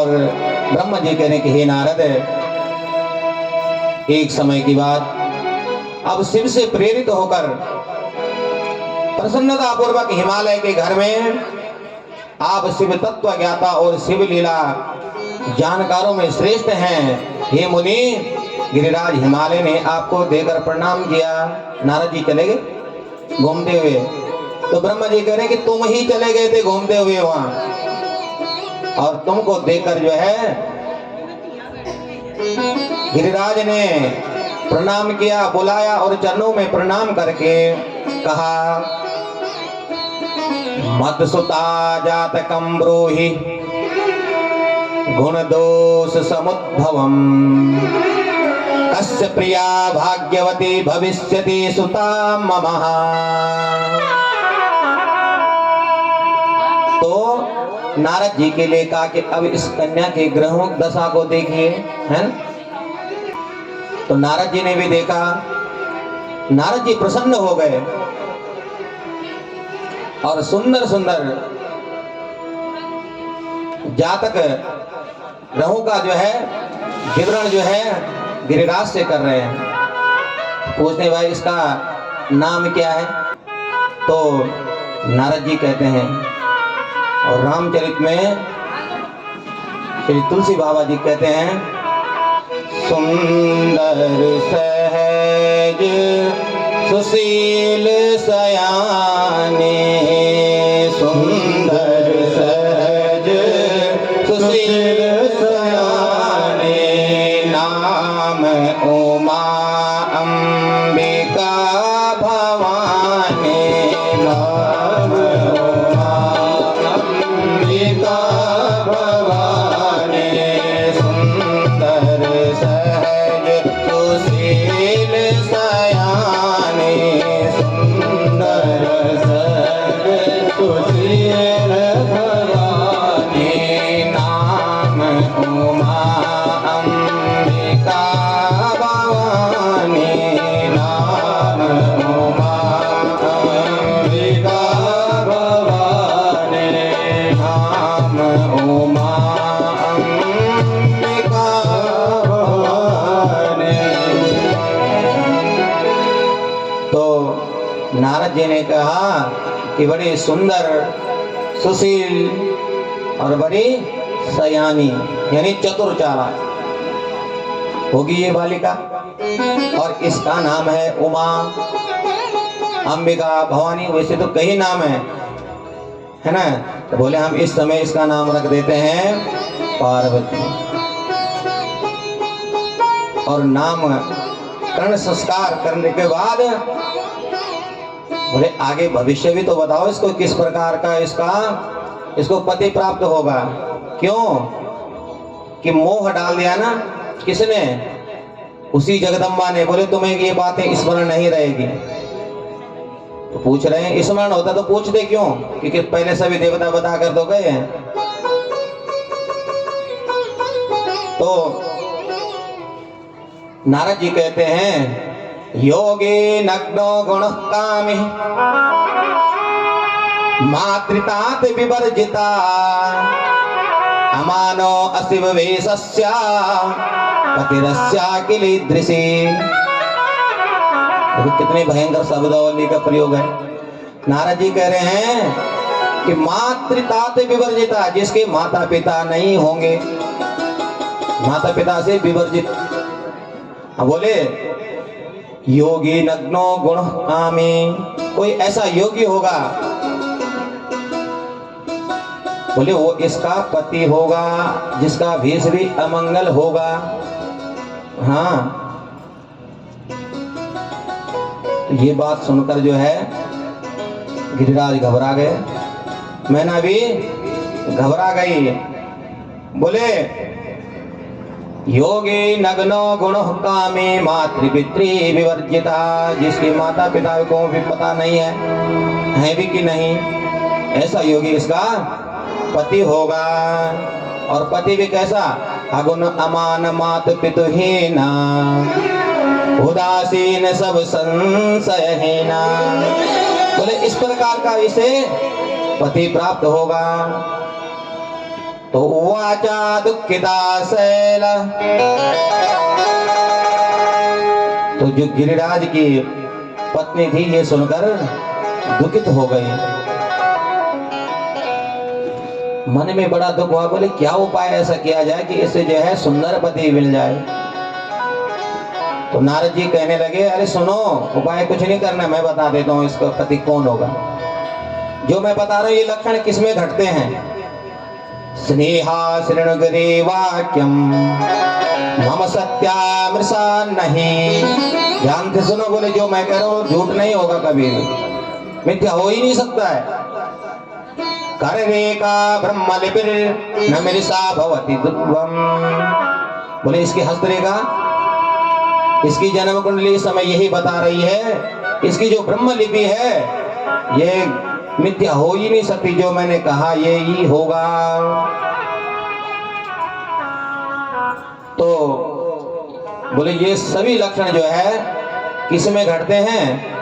और ब्रह्मा जी कहने कि हे नारद, एक समय की बात, अब शिव से प्रेरित होकर प्रसन्नता पूर्वक हिमालय के घर में आप शिव तत्व ज्ञाता और शिव लीला जानकारों में श्रेष्ठ हैं। हे मुनि, गिरिराज हिमालय ने आपको देकर प्रणाम किया। नारद जी चले गए घूमते हुए, तो ब्रह्मा जी कह रहे हैं कि तुम ही चले गए थे घूमते हुए वहां, और तुमको देखकर जो है गिरिराज ने प्रणाम किया, बुलाया और चरणों में प्रणाम करके कहा, मत सुता जातकं ब्रूहि गुण दोष समुद्भवम्, कस्य प्रिया भाग्यवती भविष्यति सुता मम। तो नारद जी के लिए कहा कि अब इस कन्या के ग्रहों दशा को देखिए, है ना? तो नारद जी ने भी देखा, नारद जी प्रसन्न हो गए और सुंदर सुंदर जातक ग्रहों का जो है विवरण जो है गिरिराज से कर रहे हैं। पूछने भाई इसका नाम क्या है? तो नारद जी कहते हैं, और रामचरित में श्री तुलसी बाबा जी कहते हैं, सुंदर सहज सुशील सयाने, सुंदर सहज सुशील सयाने, नाम उमा अंबिका भवानी, नाम उमा अंबिका भवानी, सुंदर सहज सुशील सयाने, सुंदर सहज सुशील भवानी, नाम उमा अंबिका भवानी, नाम उमा अंबिका भवानी, नाम उमा अंबिका भवानी। तो नारद जी ने कहा कि बड़ी सुंदर सुशील और बड़ी सयानी यानी चतुर चालाक होगी ये बालिका, और इसका नाम है उमा अंबिका भवानी। वैसे तो कई नाम है ना? तो बोले हम इस समय इसका नाम रख देते हैं पार्वती। और नाम कर्ण संस्कार करने के बाद बोले आगे भविष्य भी तो बताओ इसको, किस प्रकार का इसको पति प्राप्त होगा। क्यों कि मोह डाल दिया ना किसने? उसी जगदम्बा ने। बोले तुम्हें ये बातें स्मरण नहीं रहेगी। तो पूछ रहे हैं स्मरण होता तो पूछते क्यों? क्योंकि पहले सभी देवता बता कर तो गए हैं। तो नारद जी कहते हैं, योगी नग्नो गुण कामी मातृतात विवर्जिता, अमानो अशिव वेशस्या पतिरस्या किलीदृशी। कितने भयंकर शब्दावली का प्रयोग है। नारद जी कह रहे हैं कि मातृतात विवर्जिता, जिसके माता पिता नहीं होंगे, माता पिता से विवर्जित। बोले योगी नग्नो गुण कामी, कोई ऐसा योगी होगा, बोले वो इसका पति होगा जिसका भेष भी अमंगल होगा। हाँ, तो ये बात सुनकर जो है गिरिराज घबरा गए, मैना भी घबरा गई। बोले योगी नग्नो गुण कामे मातृपितृ विवर्जिता, जिसके माता पिता को भी पता नहीं है भी कि नहीं, ऐसा योगी इसका पति होगा। और पति भी कैसा? अगुण अमान मात पितुहीना, उदासीन सब संशयहीना। बोले इस प्रकार का इसे पति प्राप्त होगा। तो उवाचा दुखिता शैल, तो जो गिरिराज की पत्नी थी ये सुनकर दुखित हो गई, मन में बड़ा दुख हुआ। बोले क्या उपाय ऐसा किया जाए कि इससे जो है सुंदर पति मिल जाए। तो नारद जी कहने लगे अरे सुनो, उपाय कुछ नहीं करना, मैं बता देता हूँ इसका पति कौन होगा। जो मैं बता रहा हूँ ये लक्षण किसमें घटते हैं। स्नेहा शृणुगिरे वाक्यम मम सत्यामृषा नहीं, ध्यान से सुनो। बोले जो मैं कह रहा हूँ झूठ नहीं होगा, कभी भी मिथ्या हो ही नहीं सकता है। कर रेखा ब्रह्म लिपिर न मृषा भवति दुर्वम, बोले इसकी हस्तरेखा, इसकी जन्म कुंडली इस समय यही बता रही है, इसकी जो ब्रह्म लिपि है ये मिथ्या हो ही नहीं सकती, जो मैंने कहा ये ही होगा। तो बोले ये सभी लक्षण जो है किस में घटते हैं,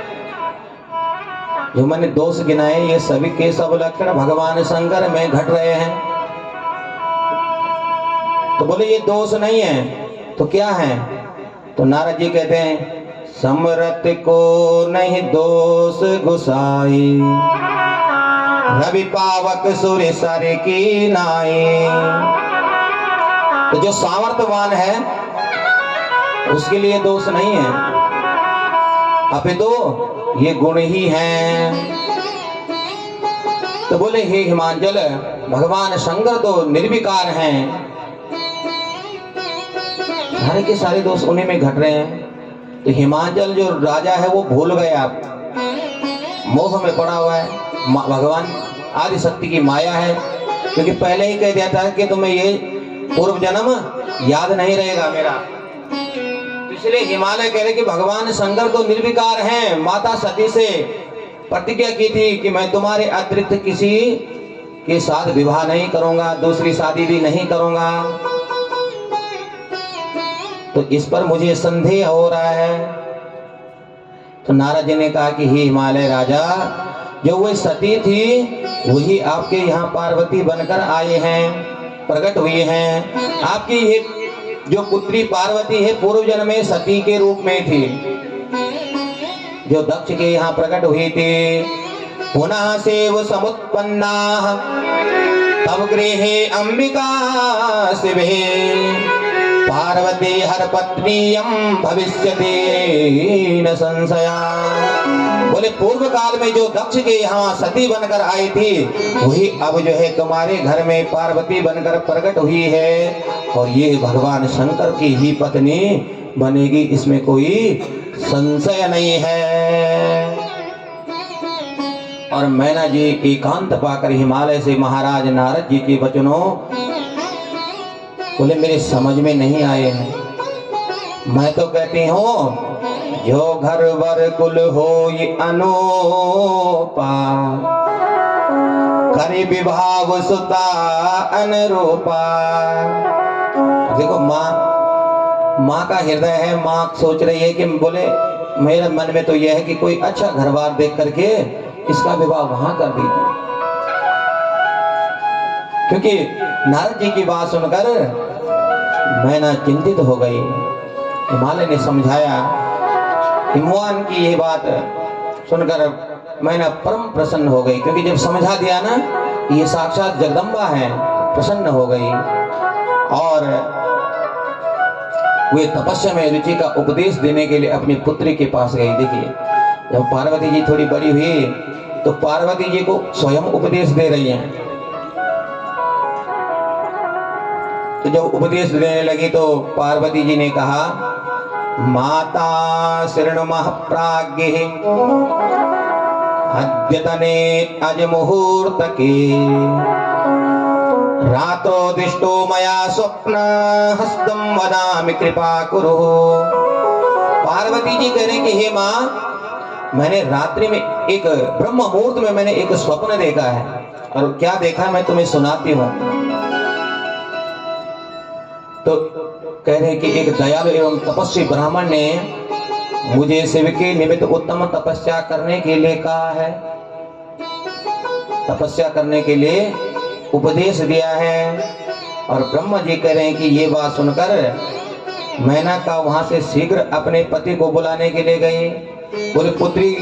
जो मैंने दोष गिनाए ये सभी के सब लक्षण भगवान शंकर में घट रहे हैं। तो बोले ये दोष नहीं है तो क्या है। तो नारद जी कहते हैं समरत को नहीं दोष गुसाई, रवि पावक सूर्य सर की नाई। तो जो सामर्थ्यवान है उसके लिए दोष नहीं है, अपितु ये गुण ही हैं। तो बोले हे हिमांचल, भगवान शंकर तो निर्विकार हैं, सारे के सारे दोष उन्हीं में घट रहे हैं। तो हिमांचल जो राजा है वो भूल गया, मोह में पड़ा हुआ है, भगवान आदि शक्ति की माया है, क्योंकि पहले ही कह दिया था कि तुम्हें ये पूर्व जन्म याद नहीं रहेगा मेरा। इसलिए हिमालय कह रहे कि भगवान शंकर तो निर्विकार हैं, माता सती से प्रतिज्ञा की थी कि मैं तुम्हारे अतिरिक्त किसी के साथ विवाह नहीं करूंगा, दूसरी शादी भी नहीं करूंगा। तो इस पर मुझे संदेह हो रहा है। तो नारद जी ने कहा कि हे हिमालय राजा, जो वह सती थी वही आपके यहाँ पार्वती बनकर आए हैं, प्रकट हुए हैं। आपकी ये जो पुत्री पार्वती है पूर्व जन्म में सती के रूप में थी, जो दक्ष के यहाँ प्रकट हुई थी। पुनः सेव समुत्पन्ना तब गृहे अंबिका शिवे, पार्वती हर पत्नीयम भविष्यति न संशया। बोले पूर्व काल में जो दक्ष के यहाँ सती बनकर आई थी वही अब जो है तुम्हारे घर में पार्वती बनकर प्रकट हुई है, और ये भगवान शंकर की ही पत्नी बनेगी, इसमें कोई संशय नहीं है। और मैना जी एकांत पाकर हिमालय से महाराज नारद जी के वचनों बोले मेरे समझ में नहीं आए हैं। मैं तो कहती हूँ जो घर वर कुल हो ये अनूपा, करे विभाव सुता अनुरूपा। देखो माँ का हृदय है, माँ सोच रही है कि बोले मेरे मन में तो यह है कि कोई अच्छा घर बार देख करके इसका विवाह वहां कर दीजिए। क्योंकि नारद जी की बात सुनकर मैना चिंतित हो गई। हिमालय ने समझाया, हिमवान की ये बात सुनकर मैना परम प्रसन्न हो गई, क्योंकि जब समझा दिया ना ये साक्षात जगदम्बा है, प्रसन्न हो गई। और वे तपस्या में रुचि का उपदेश देने के लिए अपनी पुत्री के पास गई। देखिए जब पार्वती जी थोड़ी बड़ी हुई तो पार्वती जी को स्वयं उपदेश दे रही हैं। तो जब उपदेश देने लगी तो पार्वती जी ने कहा, माता शृणुमः प्राज्ञ अद्यतने अज मुहूर्त के, रात्रो दृष्टो मया स्वप्न हस्तम वदामि कृपा कुरु। पार्वती जी कह रहे कि हे माँ, मैंने रात्रि में एक ब्रह्म मुहूर्त में मैंने एक स्वप्न देखा है, और क्या देखा मैं तुम्हें सुनाती हूँ। तो कह रहे कि एक दयालु एवं तपस्वी ब्राह्मण ने मुझे शिव के निमित्त उत्तम तपस्या करने के लिए कहा है, तपस्या करने के लिए उपदेश दिया है। और ब्रह्मा जी कह रहे हैं कि ये बात सुनकर मेनका वहां से शीघ्र अपने पति को बुलाने के लिए गई। बोले पुत्री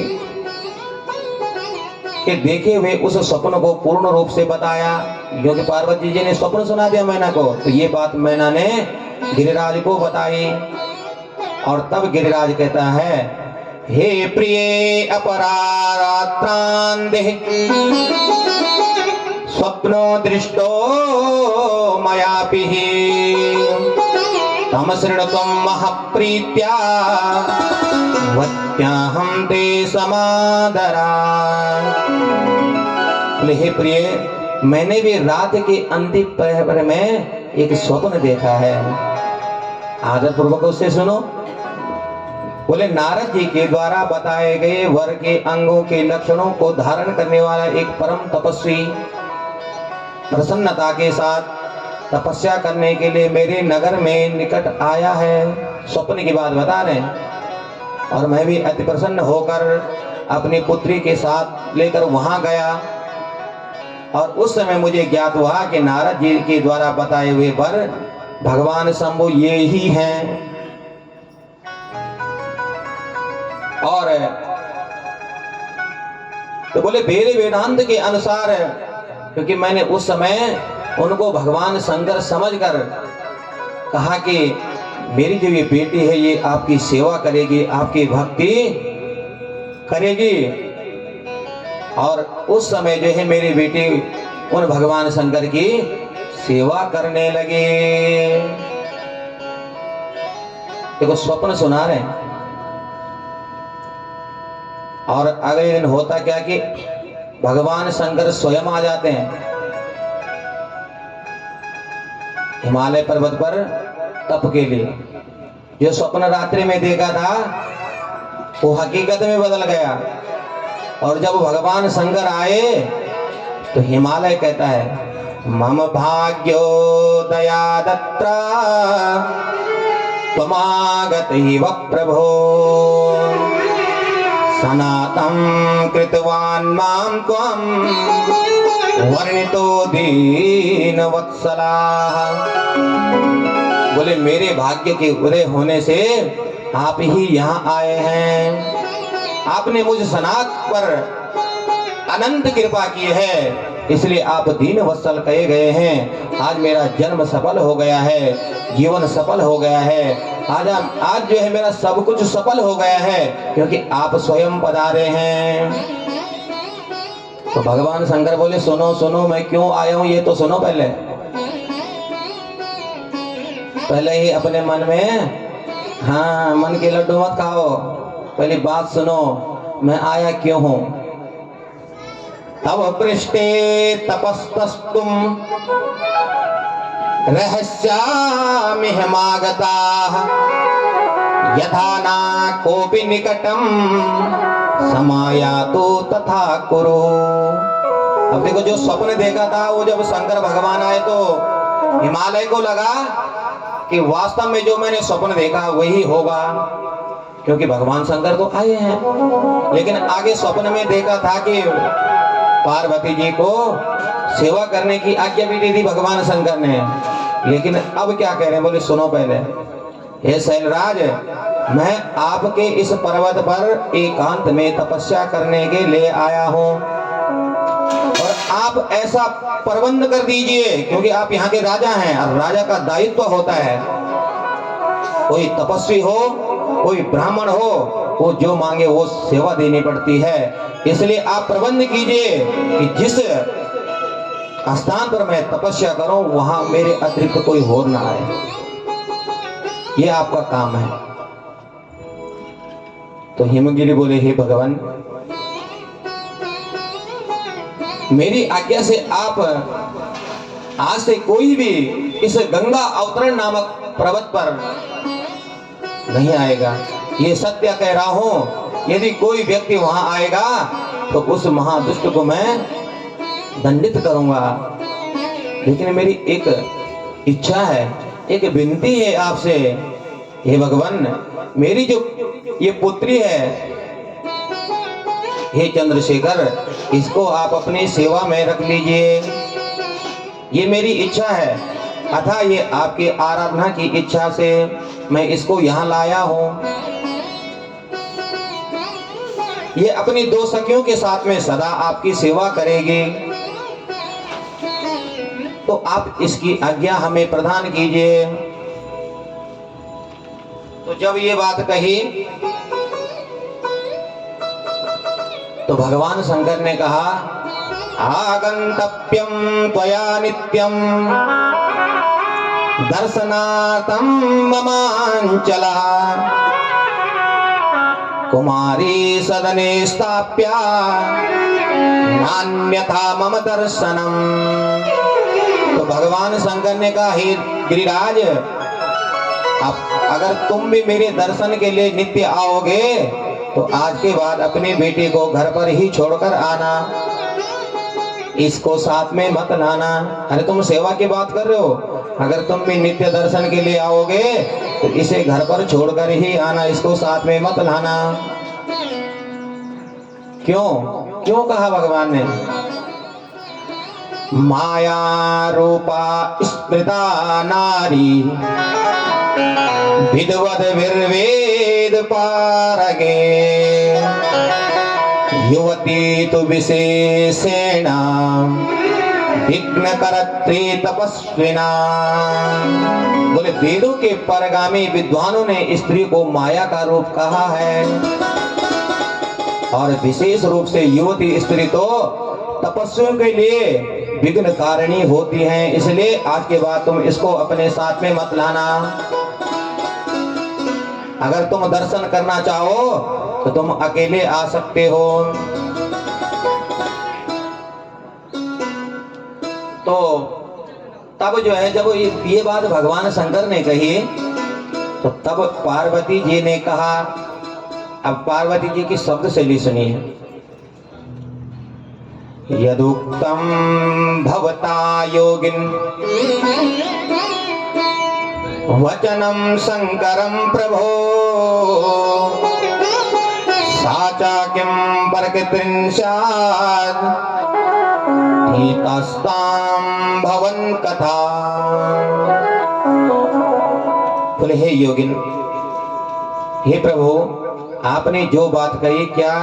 के देखे हुए उस स्वप्न को पूर्ण रूप से बताया, क्योंकि पार्वती जी ने स्वप्न सुना दिया मैना को। तो ये बात मैना ने गिरिराज को बताई। और तब गिरिराज कहता है, हे प्रिय अपरारात्रांधे स्वप्नो दृष्टो मयापि तम शृणुतं महप्रीत्या वत्याहं ते समादरा। हे प्रिय, मैंने भी रात के अंतिम प्रहर में एक स्वप्न देखा है, आदर पूर्वक उससे सुनो। बोले नारद जी के द्वारा बताए गए वर के अंगों के लक्षणों को धारण करने वाला एक परम तपस्वी प्रसन्नता के साथ तपस्या करने के लिए मेरे नगर में निकट आया है। स्वप्न की बात बता रहे हैं। और मैं भी अति प्रसन्न होकर अपनी पुत्री के साथ लेकर वहां गया। और उस समय मुझे ज्ञात हुआ कि नारद जी के द्वारा बताए हुए वर भगवान शंभु ये ही हैं। और तो बोले वेद वेदांत के अनुसार, क्योंकि मैंने उस समय उनको भगवान शंकर समझकर कहा कि मेरी जो ये बेटी है ये आपकी सेवा करेगी, आपकी भक्ति करेगी। और उस समय जो है मेरी बेटी उन भगवान शंकर की सेवा करने लगे। देखो स्वप्न सुना रहे हैं। और अगले दिन होता क्या कि भगवान शंकर स्वयं आ जाते हैं हिमालय पर्वत पर तप के लिए। जो स्वप्न रात्रि में देखा था वो हकीकत में बदल गया। और जब भगवान शंकर आए तो हिमालय कहता है, मम भाग्यो दया दत्रा त्वमागतैव प्रभो सनातं कृतवान् मां त्वं वर्णितो दीन वत्सलाः। बोले मेरे भाग्य के उदय होने से आप ही यहाँ आए हैं। आपने मुझ सनात पर अनंत कृपा की है, इसलिए आप दीन वत्सल कहे गए हैं। आज मेरा जन्म सफल हो गया है, जीवन सफल हो गया है। आज जो है मेरा सब कुछ सफल हो गया है, क्योंकि आप स्वयं पधारे हैं। तो भगवान शंकर बोले सुनो सुनो, मैं क्यों आया हूं ये तो सुनो। पहले ही अपने मन में हाँ मन के लड्डू मत खाओ, पहली बात सुनो मैं आया क्यों हूं। तब पृष्ठे तपस्तस्तुम रहस्यामि हमागताः यथा ना कोपि निकटम समायातु तथा कुरु। अब देखो जो स्वप्न देखा था वो जब शंकर भगवान आए तो हिमालय को लगा कि वास्तव में जो मैंने स्वप्न देखा वही होगा, क्योंकि भगवान शंकर तो आए हैं। लेकिन आगे स्वप्न में देखा था कि पार्वती जी को सेवा करने की आज्ञा भी दी थी भगवान शंकर ने। लेकिन अब क्या कह रहे हैं, बोले सुनो पहले। हे शैलराज, मैं आपके इस पर्वत पर एकांत में तपस्या करने के लिए आया हूँ, और आप ऐसा प्रबंध कर दीजिए, क्योंकि आप यहाँ के राजा हैं और राजा का दायित्व होता है। कोई तपस्वी हो, कोई ब्राह्मण हो, वो जो मांगे वो सेवा देनी पड़ती है। इसलिए आप प्रबंध कीजिए कि जिस स्थान पर मैं तपस्या करूं वहां मेरे अतिरिक्त कोई और ना आए। ये आपका काम है। तो हिमगिरी बोले, हे भगवान, मेरी आज्ञा से आप आज से कोई भी इस गंगा अवतरण नामक पर्वत पर नहीं आएगा। ये सत्य कह रहा हूं। यदि कोई व्यक्ति वहां आएगा तो उस महादुष्ट को मैं दंडित करूंगा। लेकिन मेरी एक इच्छा है, एक विनती है आपसे, हे भगवान, मेरी जो ये पुत्री है, हे चंद्रशेखर, इसको आप अपनी सेवा में रख लीजिए। ये मेरी इच्छा है। अतः ये आपकी आराधना की इच्छा से मैं इसको यहाँ लाया हूँ। ये अपनी दो सखियों के साथ में सदा आपकी सेवा करेगी, तो आप इसकी आज्ञा हमें प्रदान कीजिए। तो जब ये बात कही तो भगवान शंकर ने कहा, आगंतव्यम त्वया नित्यम दर्शनार्थम ममांचलः कुमारी सदने स्थाप्य नान्यथा मम दर्शनम। तो भगवान शंकर ने कहा, हे गिरिराज, अब अगर तुम भी मेरे दर्शन के लिए नित्य आओगे तो आज के बाद अपने बेटे को घर पर ही छोड़कर आना, इसको साथ में मत लाना। अरे तुम सेवा की बात कर रहे हो, अगर तुम भी नित्य दर्शन के लिए आओगे तो इसे घर पर छोड़कर ही आना, इसको साथ में मत लाना। क्यों क्यों कहा भगवान ने? माया रूपा स्मृता नारी विद्वद विर्वेद पारगे युवती तो विशेषेण विघ्न करत्री तपस्विना। बोले वेदों के परगामी विद्वानों ने स्त्री को माया का रूप कहा है, और विशेष रूप से युवती स्त्री तो तपस्वियों के लिए विघ्न कारिणी होती हैं, इसलिए आज के बाद तुम इसको अपने साथ में मत लाना। अगर तुम दर्शन करना चाहो तो तुम अकेले आ सकते हो। तो तब जो है, जब ये बात भगवान शंकर ने कही तो तब पार्वती जी ने कहा, अब पार्वती जी की शब्द शैली सुनिए। यदुक्तम भवता योगिन वचनम शंकरम प्रभो साचा किम प्रकृतिं स्यात् हितस्तां भवन कथा। बोले हे योगिन, हे प्रभु, आपने जो बात कही क्या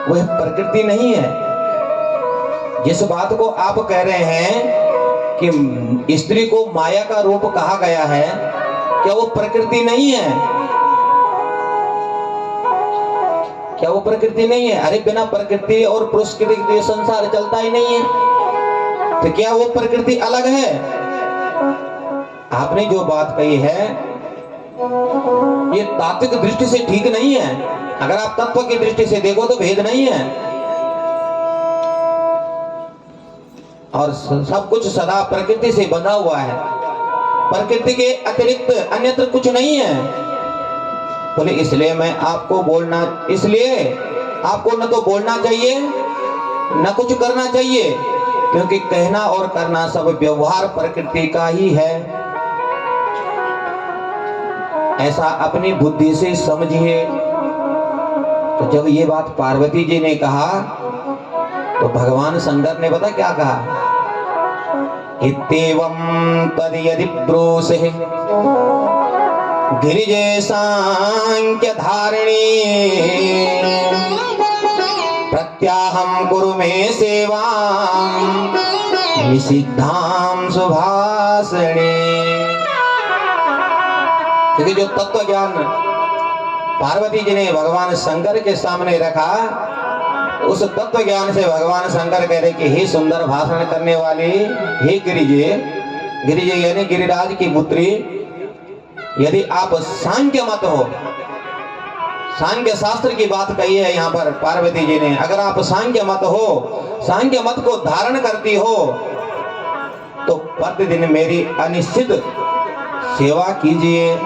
वह प्रकृति नहीं है? जिस बात को आप कह रहे हैं कि स्त्री को माया का रूप कहा गया है, क्या वो प्रकृति नहीं है? क्या वो प्रकृति नहीं है? अरे बिना प्रकृति और पुरुष के संसार चलता ही नहीं है, तो क्या वो प्रकृति अलग है? आपने जो बात कही है ये तात्विक दृष्टि से ठीक नहीं है। अगर आप तत्व की दृष्टि से देखो तो भेद नहीं है, और सब कुछ सदा प्रकृति से बंधा हुआ है, प्रकृति के अतिरिक्त अन्यत्र कुछ नहीं है। बोले इसलिए मैं आपको बोलना, इसलिए आपको न तो बोलना चाहिए न कुछ करना चाहिए, क्योंकि कहना और करना सब व्यवहार प्रकृति का ही है। ऐसा अपनी बुद्धि से समझिए। तो जब ये बात पार्वती जी ने कहा तो भगवान शंकर ने पता क्या कहा? इत्येवं तद यदि ब्रूषे गिरिजे सांख्य धारिणी प्रत्याहं कुरु मे सेवां निषिद्धां सुभाषिणी। क्योंकि जो तत्व ज्ञान पार्वती जी ने भगवान शंकर के सामने रखा, उस तत्व ज्ञान से भगवान शंकर कह रहे कि हे सुंदर भाषण करने वाली, हे गिरिजे, गिरिजे यानी गिरिराज की पुत्री, यदि आप सांख्य मत हो, सांख्य शास्त्र की बात कही है यहाँ पर पार्वती जी ने, अगर आप सांख्य मत हो, सांख्य मत को धारण करती हो तो प्रतिदिन मेरी अनिश्चित सेवा कीजिए,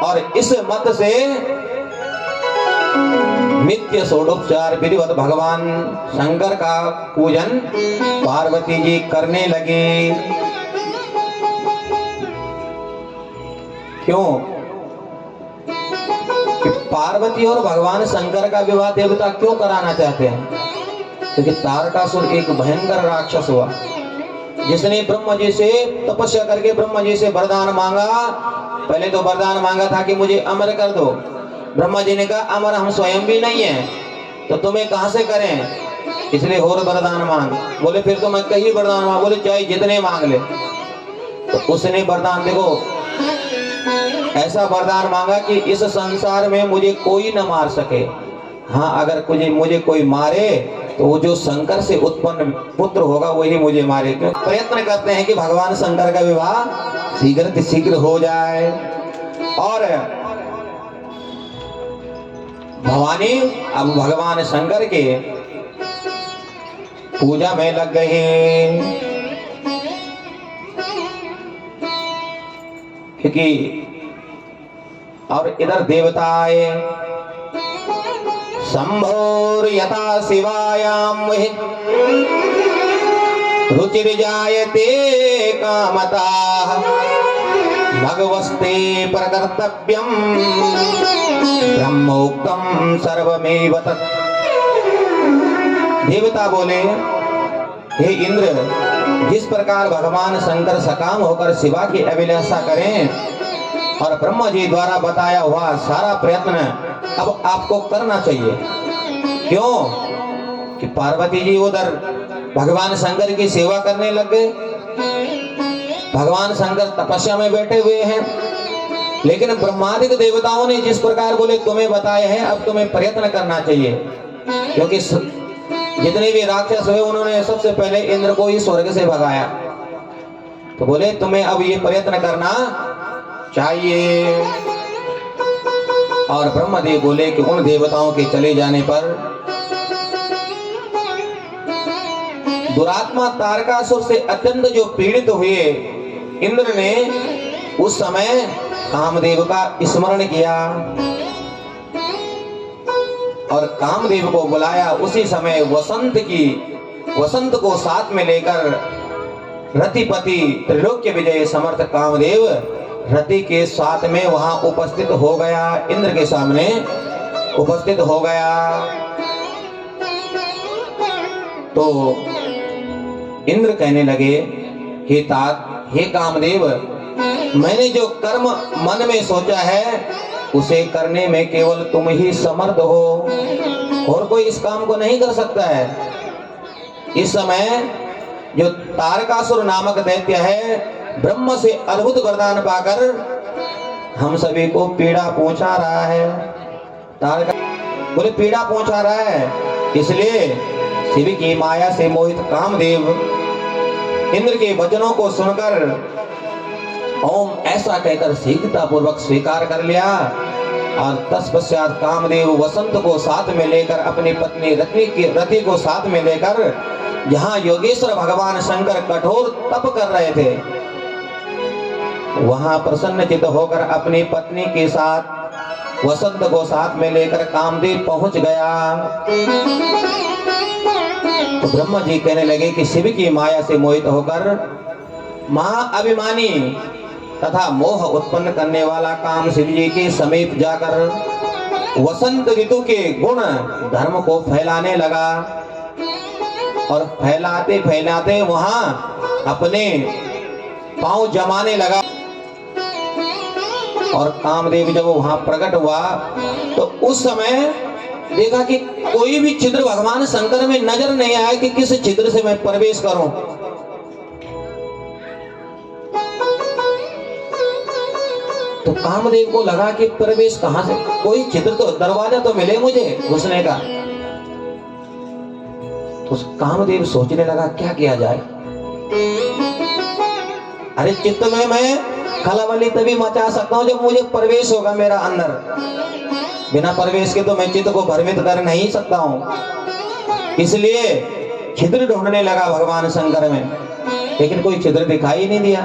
और इस मत से नित्य षोडोपचार विधिवत भगवान शंकर का पूजन पार्वती जी करने लगी। क्यों? कि पार्वती और भगवान शंकर का विवाह देवता क्यों कराना चाहते हैं? क्योंकि तारकासुर एक भयंकर राक्षस हुआ, जिसने ब्रह्मा जी से तपस्या करके ब्रह्मा जी से वरदान मांगा, पहले तो वरदान मांगा था कि मुझे अमर कर दो। ब्रह्मा जी ने कहा अमर हम स्वयं भी नहीं है, तो तुम्हें कहां से करें, इसलिए और वरदान मांग। बोले फिर तो मैं कई वरदान मांग, बोले चाहे जितने मांग ले। तो उसने वरदान, देखो ऐसा वरदान मांगा कि इस संसार में मुझे कोई न मार सके। हाँ, अगर मुझे कोई मारे तो वो जो शंकर से उत्पन्न पुत्र होगा वही मुझे मारे। क्यों प्रयत्न करते हैं कि भगवान शंकर का विवाह शीघ्र शीघ्र हो जाए। और भवानी अब भगवान शंकर के पूजा में लग गए, क्योंकि और इधर देवता आए। शंभोर यथा शिवायाम रुचिर्जायते कामता भगवस्ते प्रकर्तव्यम ब्रह्मोक्तम सर्वमेव तत्। देवता बोले हे इंद्र, जिस प्रकार भगवान शंकर सकाम होकर शिवा की अभिलाषा करें और ब्रह्मा जी द्वारा बताया हुआ सारा प्रयत्न अब आपको करना चाहिए। क्यों कि पार्वती जी उधर भगवान शंकर की सेवा करने लग गए, भगवान शंकर तपस्या में बैठे हुए हैं। लेकिन ब्रह्मादिक देवताओं ने जिस प्रकार बोले तुम्हें बताए हैं, अब तुम्हें प्रयत्न करना चाहिए। क्योंकि जितने भी राक्षस हुए उन्होंने सबसे पहले इंद्र को ही स्वर्ग से भगाया, तो बोले तुम्हें अब ये प्रयत्न करना चाहिए। और ब्रह्मदेव बोले कि उन देवताओं के चले जाने पर दुरात्मा तारकासुर से अत्यंत जो पीड़ित हुए, इंद्र ने उस समय कामदेव का स्मरण किया और कामदेव को बुलाया। उसी समय वसंत को साथ में लेकर रतिपति त्रिलोक्य विजय समर्थ कामदेव रति के साथ में वहां उपस्थित हो गया, इंद्र के सामने उपस्थित हो गया। तो इंद्र कहने लगे हे कामदेव, मैंने जो कर्म मन में सोचा है उसे करने में केवल तुम ही समर्थ हो, और कोई इस काम को नहीं कर सकता है। इस समय जो तारकासुर नामक दैत्य है, ब्रह्म से अद्भुत वरदान पाकर हम सभी को पीड़ा पहुंचा रहा है। तारका बोले पीड़ा पहुंचा रहा है, इसलिए शिव की माया से मोहित कामदेव इंद्र के वचनों को सुनकर ओम ऐसा कहकर शीघ्रता पूर्वक स्वीकार कर लिया। और तत्पश्चात कामदेव वसंत को साथ में लेकर अपनी पत्नी रति को साथ में लेकर जहां योगेश्वर भगवान शंकर कठोर तप कर रहे थे, वहां प्रसन्नचित्त होकर अपनी पत्नी के साथ वसंत को साथ में लेकर कामदेव पहुंच गया। तो ब्रह्मा जी कहने लगे कि शिव की माया से मोहित होकर महाअभिमानी तथा मोह उत्पन्न करने वाला काम शिव जी के समीप जाकर वसंत ऋतु के गुण धर्म को फैलाने लगा। और फैलाते फैलाते वहां अपने पांव जमाने लगा। और कामदेव जब वहां प्रकट हुआ तो उस समय देखा कि कोई भी छिद्र भगवान शंकर में नजर नहीं आया कि किस छिद्र से मैं प्रवेश करूं। तो कामदेव को लगा कि प्रवेश कहां से, कोई छिद्र तो दरवाजा तो मिले मुझे घुसने का। तो कामदेव सोचने लगा क्या किया जाए। अरे चित्त में मैं खलबली तभी मचा सकता हूं जब मुझे प्रवेश होगा मेरा अंदर, बिना प्रवेश के तो मैं चित्त को भ्रमित कर नहीं सकता हूं। इसलिए छिद्र ढूंढने लगा भगवान शंकर में, लेकिन कोई छिद्र दिखाई नहीं दिया।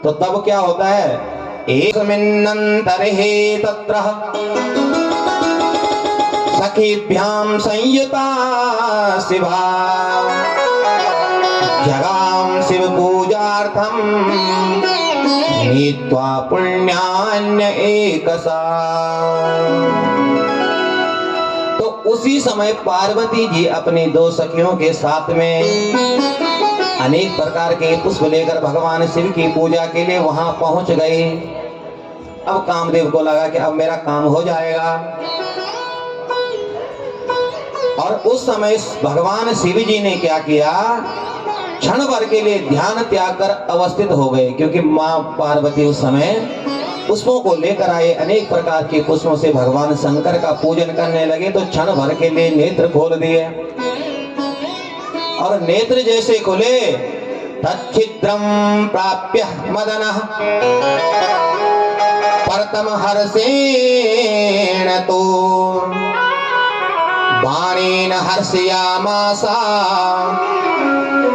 तो तब क्या होता है, एकमिन्नन्तरे तत्र सखीभ्यां संयुता शिवा जगाम शिव पूजार्थम नीत्वा पुण्यान्य एकसा। तो उसी समय पार्वती जी अपनी दो सखियों के साथ में अनेक प्रकार के पुष्प लेकर भगवान शिव की पूजा के लिए वहां पहुंच गए। अब कामदेव को लगा कि अब मेरा काम हो जाएगा, और उस समय भगवान शिव जी ने क्या किया, क्षण भर के लिए ध्यान त्याग कर अवस्थित हो गए, क्योंकि मां पार्वती उस समय पुष्पों को लेकर आए। अनेक प्रकार के पुष्पों से भगवान शंकर का पूजन करने लगे, तो क्षण भर के लिए नेत्र खोल दिए, और नेत्र जैसे खुले तच्छिद्रम प्राप्य मदनः परतम हर्षेण तो बाणेन हर्षयामासा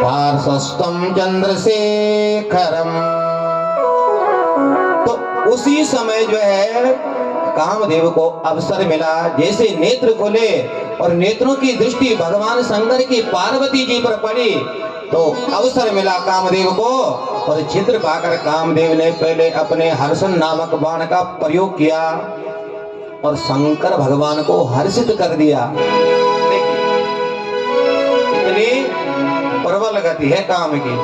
पार्श्वस्थं चंद्रशेखरम। तो उसी समय जो है कामदेव को अवसर मिला, जैसे नेत्र खोले और नेत्रों की दृष्टि भगवान शंकर की पार्वती जी पर पड़ी, तो अवसर मिला कामदेव को, और छिद्र पाकर कामदेव ने पहले अपने हर्षण नामक बाण का प्रयोग किया और शंकर भगवान को हर्षित कर दिया। इतनी प्रबल गति है काम की।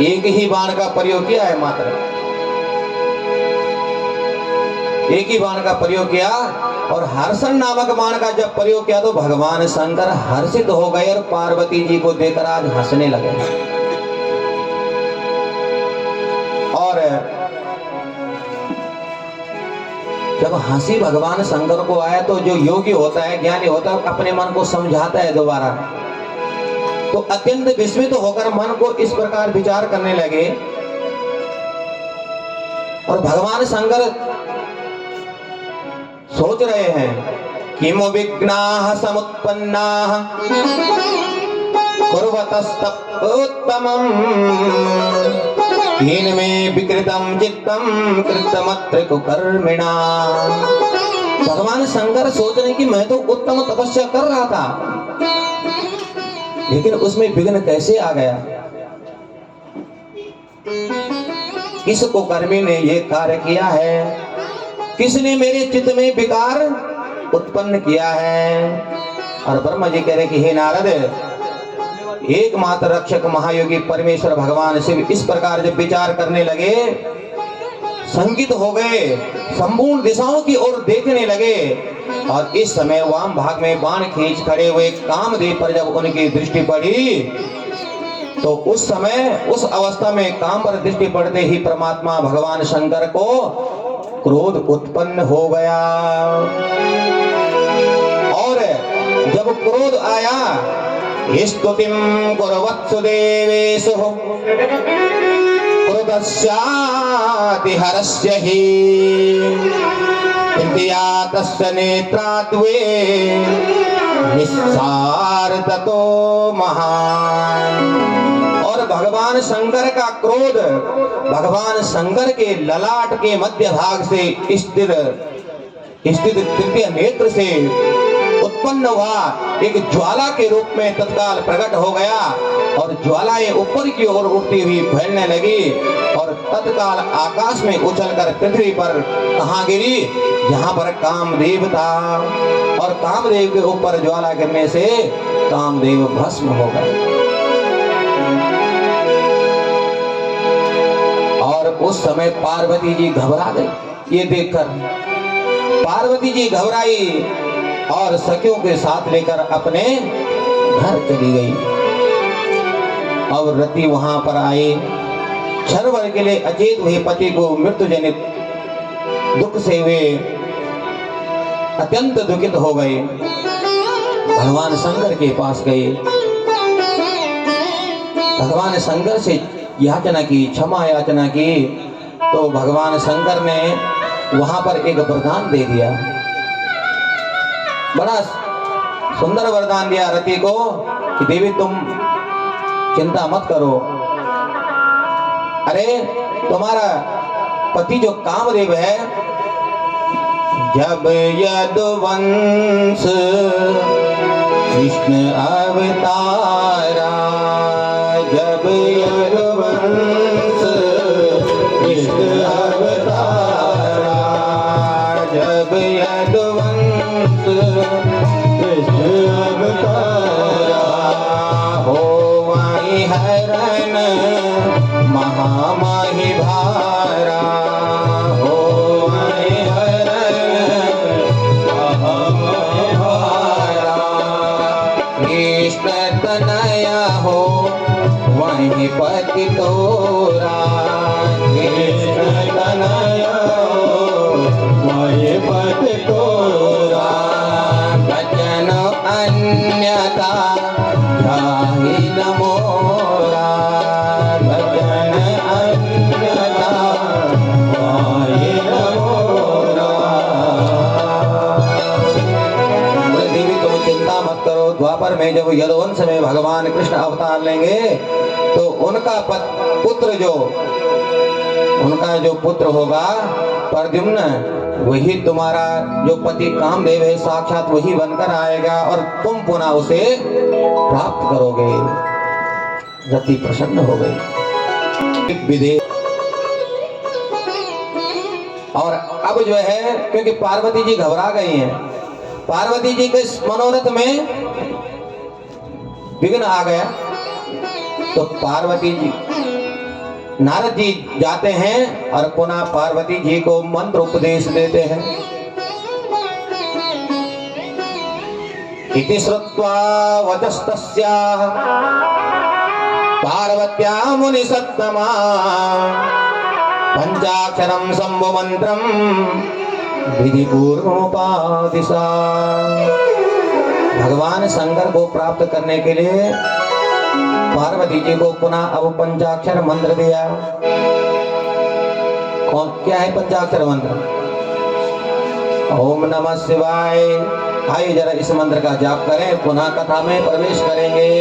एक ही बाण का प्रयोग किया है, मात्र एक ही बाण का प्रयोग किया, और हर्षण नामक बाण का जब प्रयोग किया तो भगवान शंकर हर्षित हो गए और पार्वती जी को देखकर आज हंसने लगे। और जब हंसी भगवान शंकर को आया तो जो योगी होता है, ज्ञानी होता है, अपने मन को समझाता है दोबारा, तो अत्यंत विस्मित होकर मन को इस प्रकार विचार करने लगे, और भगवान शंकर सोच रहे हैं किम विघ्नाः समुत्पन्नाः कुर्वतस्तपोत्तमम् हीन में विकृतम चित्तम कृतमत्र कुकर्मिणा। भगवान शंकर सोच रहे कि मैं तो उत्तम तपस्या कर रहा था, लेकिन उसमें विघ्न कैसे आ गया, किस कुकर्मी ने ये कार्य किया है, किसने मेरे चित्त में विकार उत्पन्न किया है। और ब्रह्मा जी कह रहे कि हे नारद, एकमात्र रक्षक महायोगी परमेश्वर भगवान शिव इस प्रकार जब विचार करने लगे, संकित हो गए, संपूर्ण दिशाओं की ओर देखने लगे, और इस समय वाम भाग में बाण खींच खड़े हुए कामदेव पर जब उनकी दृष्टि पड़ी, तो उस समय उस अवस्था में काम पर दृष्टि पड़ते ही परमात्मा भगवान शंकर को क्रोध उत्पन्न हो गया। और जब क्रोध आया, स्तुतिं कुर्वत्सु देवेषु क्रोधस्याति हरस्य हि इंद्रियातस्य नेत्राद्वे निस्सार ततो महान। और भगवान शंकर का क्रोध भगवान शंकर के ललाट के मध्य भाग से स्थित तृतीय नेत्र से उत्पन्न हुआ एक ज्वाला के रूप में तत्काल प्रकट हो गया, और ज्वालाएं ऊपर की ओर उठती हुई फैलने लगी, और तत्काल आकाश में उछलकर पृथ्वी पर कहां गिरी, जहां पर कामदेव था, और कामदेव के ऊपर ज्वाला गिरने से कामदेव भस्म हो गए। और उस समय पार्वती जी घबरा गई। ये देखकर पार्वती जी घबराई और सखियों के साथ लेकर अपने घर चली गई। अब रति वहां पर आए, क्षण भर के लिए अचेत हुए पति को मृत्यु जनित दुख से वे अत्यंत दुखित हो गए। भगवान शंकर के पास गए, भगवान शंकर से याचना की, क्षमा याचना की, तो भगवान शंकर ने वहां पर एक वरदान दे दिया, बड़ा सुंदर वरदान दिया रति को कि देवी तुम चिंता मत करो, अरे तुम्हारा पति जो कामदेव है, जब यदुवंश कृष्ण अवतारा, जब यदुवंश कृष्ण अवतारा, जब यदुवंश कृष्ण अवतारा, हो वही हर में जब यदुवंश में भगवान कृष्ण अवतार लेंगे तो उनका जो पुत्र होगा प्रद्युम्न, वही तुम्हारा जो पति कामदेव है साक्षात वही बनकर आएगा और तुम पुनः उसे प्राप्त करोगे। रति प्रसन्न हो गई विधेय। और अब जो है क्योंकि पार्वती जी घबरा गई हैं, पार्वती जी के मनोरथ में विघ्न आ गया, तो पार्वती जी नारद जी जाते हैं और पुनः पार्वती जी को मंत्र उपदेश देते हैं। इति श्रुत्वा वचस्तस्याः पार्वत्या मुनिसत्तमा पंचाक्षरं शंभु मंत्रं विधिपूर्वमुपादिशा। भगवान शंकर को प्राप्त करने के लिए पार्वती जी को पुनः अब पंचाक्षर मंत्र दिया। कौन क्या है पंचाक्षर मंत्र? ओम नमः शिवाय। आइए जरा इस मंत्र का जाप करें, पुनः कथा में प्रवेश करेंगे।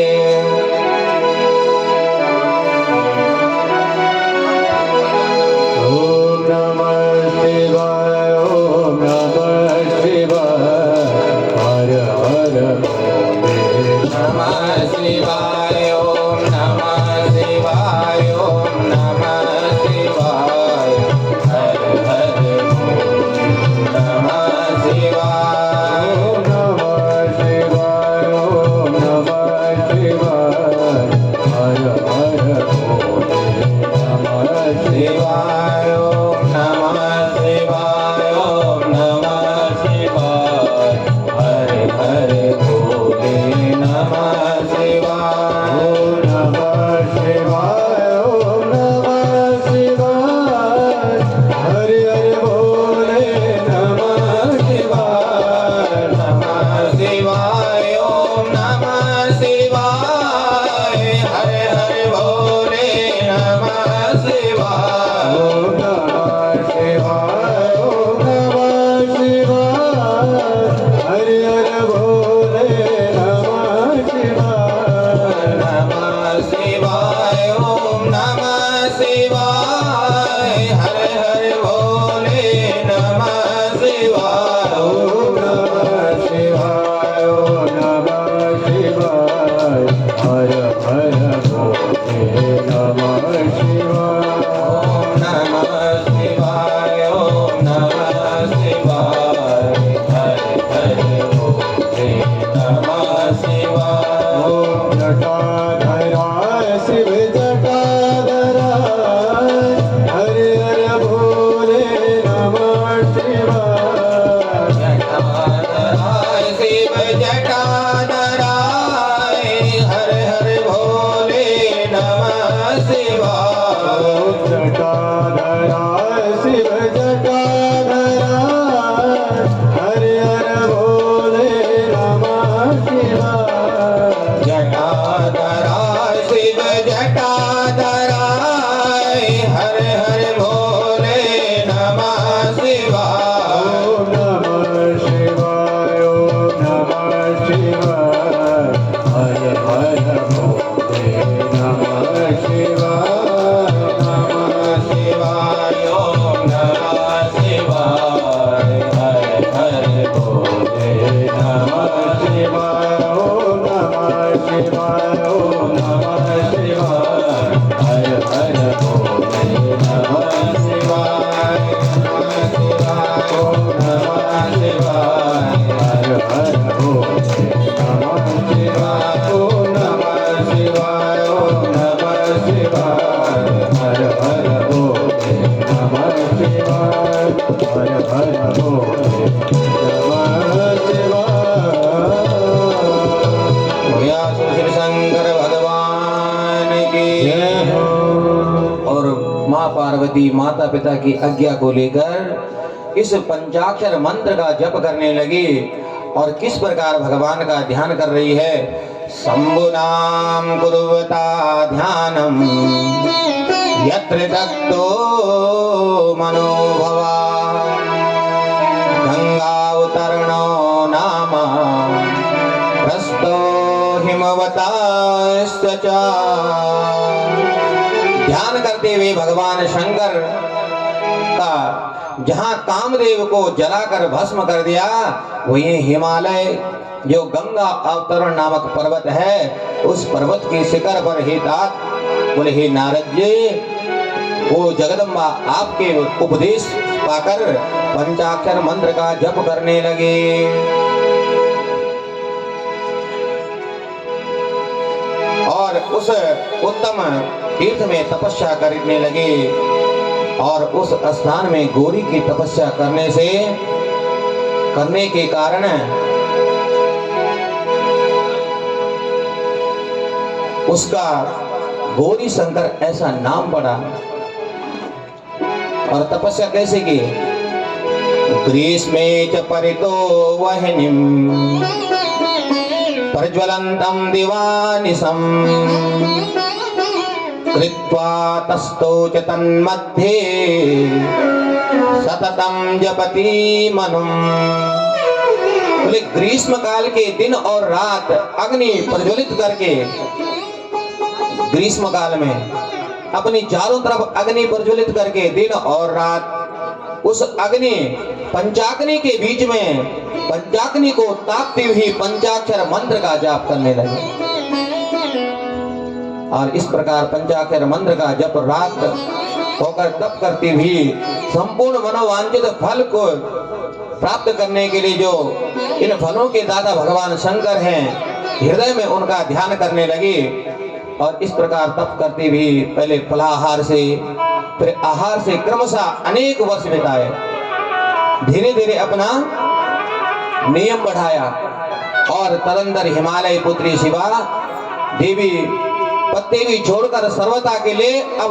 पार्वती माता पिता की आज्ञा को लेकर इस पंचाक्षर मंत्र का जप करने लगी और किस प्रकार भगवान का ध्यान कर रही है। शंभुनाम कुर्वता ध्यानम यत्र दत्तो मनोभवा गंगावतरणो नाम प्रस्तो भगवताश्च च। ध्यान करते हुए भगवान शंकर का जहां कामदेव को जलाकर भस्म कर दिया, वही हिमालय जो गंगा अवतरण नामक पर्वत है, उस पर्वत के शिखर पर हे तात बोले, हे नारद जी, वो जगदम्बा आपके उपदेश पाकर पंचाक्षर मंत्र का जप करने लगे। और उस उत्तम तीर्थ में तपस्या करने लगे। और उस स्थान में गौरी की तपस्या करने के कारण उसका गौरी शंकर ऐसा नाम पड़ा। और तपस्या कैसे की? ग्रीष्मे च परितो वह्निम् प्रज्वलन्तं दिवानिशम् कृत्वा तस्थो च तन्मध्ये सततं जपति मनुम्। बोले ग्रीष्म काल के दिन और रात अग्नि प्रज्वलित करके, ग्रीष्म काल में अपनी चारों तरफ अग्नि प्रज्वलित करके दिन और रात उस अग्नि पंचाग्नि के बीच में पंचाग्नि को तापती हुई पंचाक्षर मंत्र का जाप करने लगे। और इस प्रकार पंचाक्षर मंत्र का जप रात होकर तप करती हुई संपूर्ण मनोवांछित फल को प्राप्त करने के लिए जो इन फलों के दाता भगवान शंकर हैं, हृदय में उनका ध्यान करने लगी। और इस प्रकार तप करती हुई पहले फलाहार से फिर आहार से क्रमशः अनेक वर्ष बिताए। धीरे धीरे अपना नियम बढ़ाया और तदंतर हिमालय पुत्री शिवा देवी पत्ते भी छोड़कर सर्वथा के लिए अब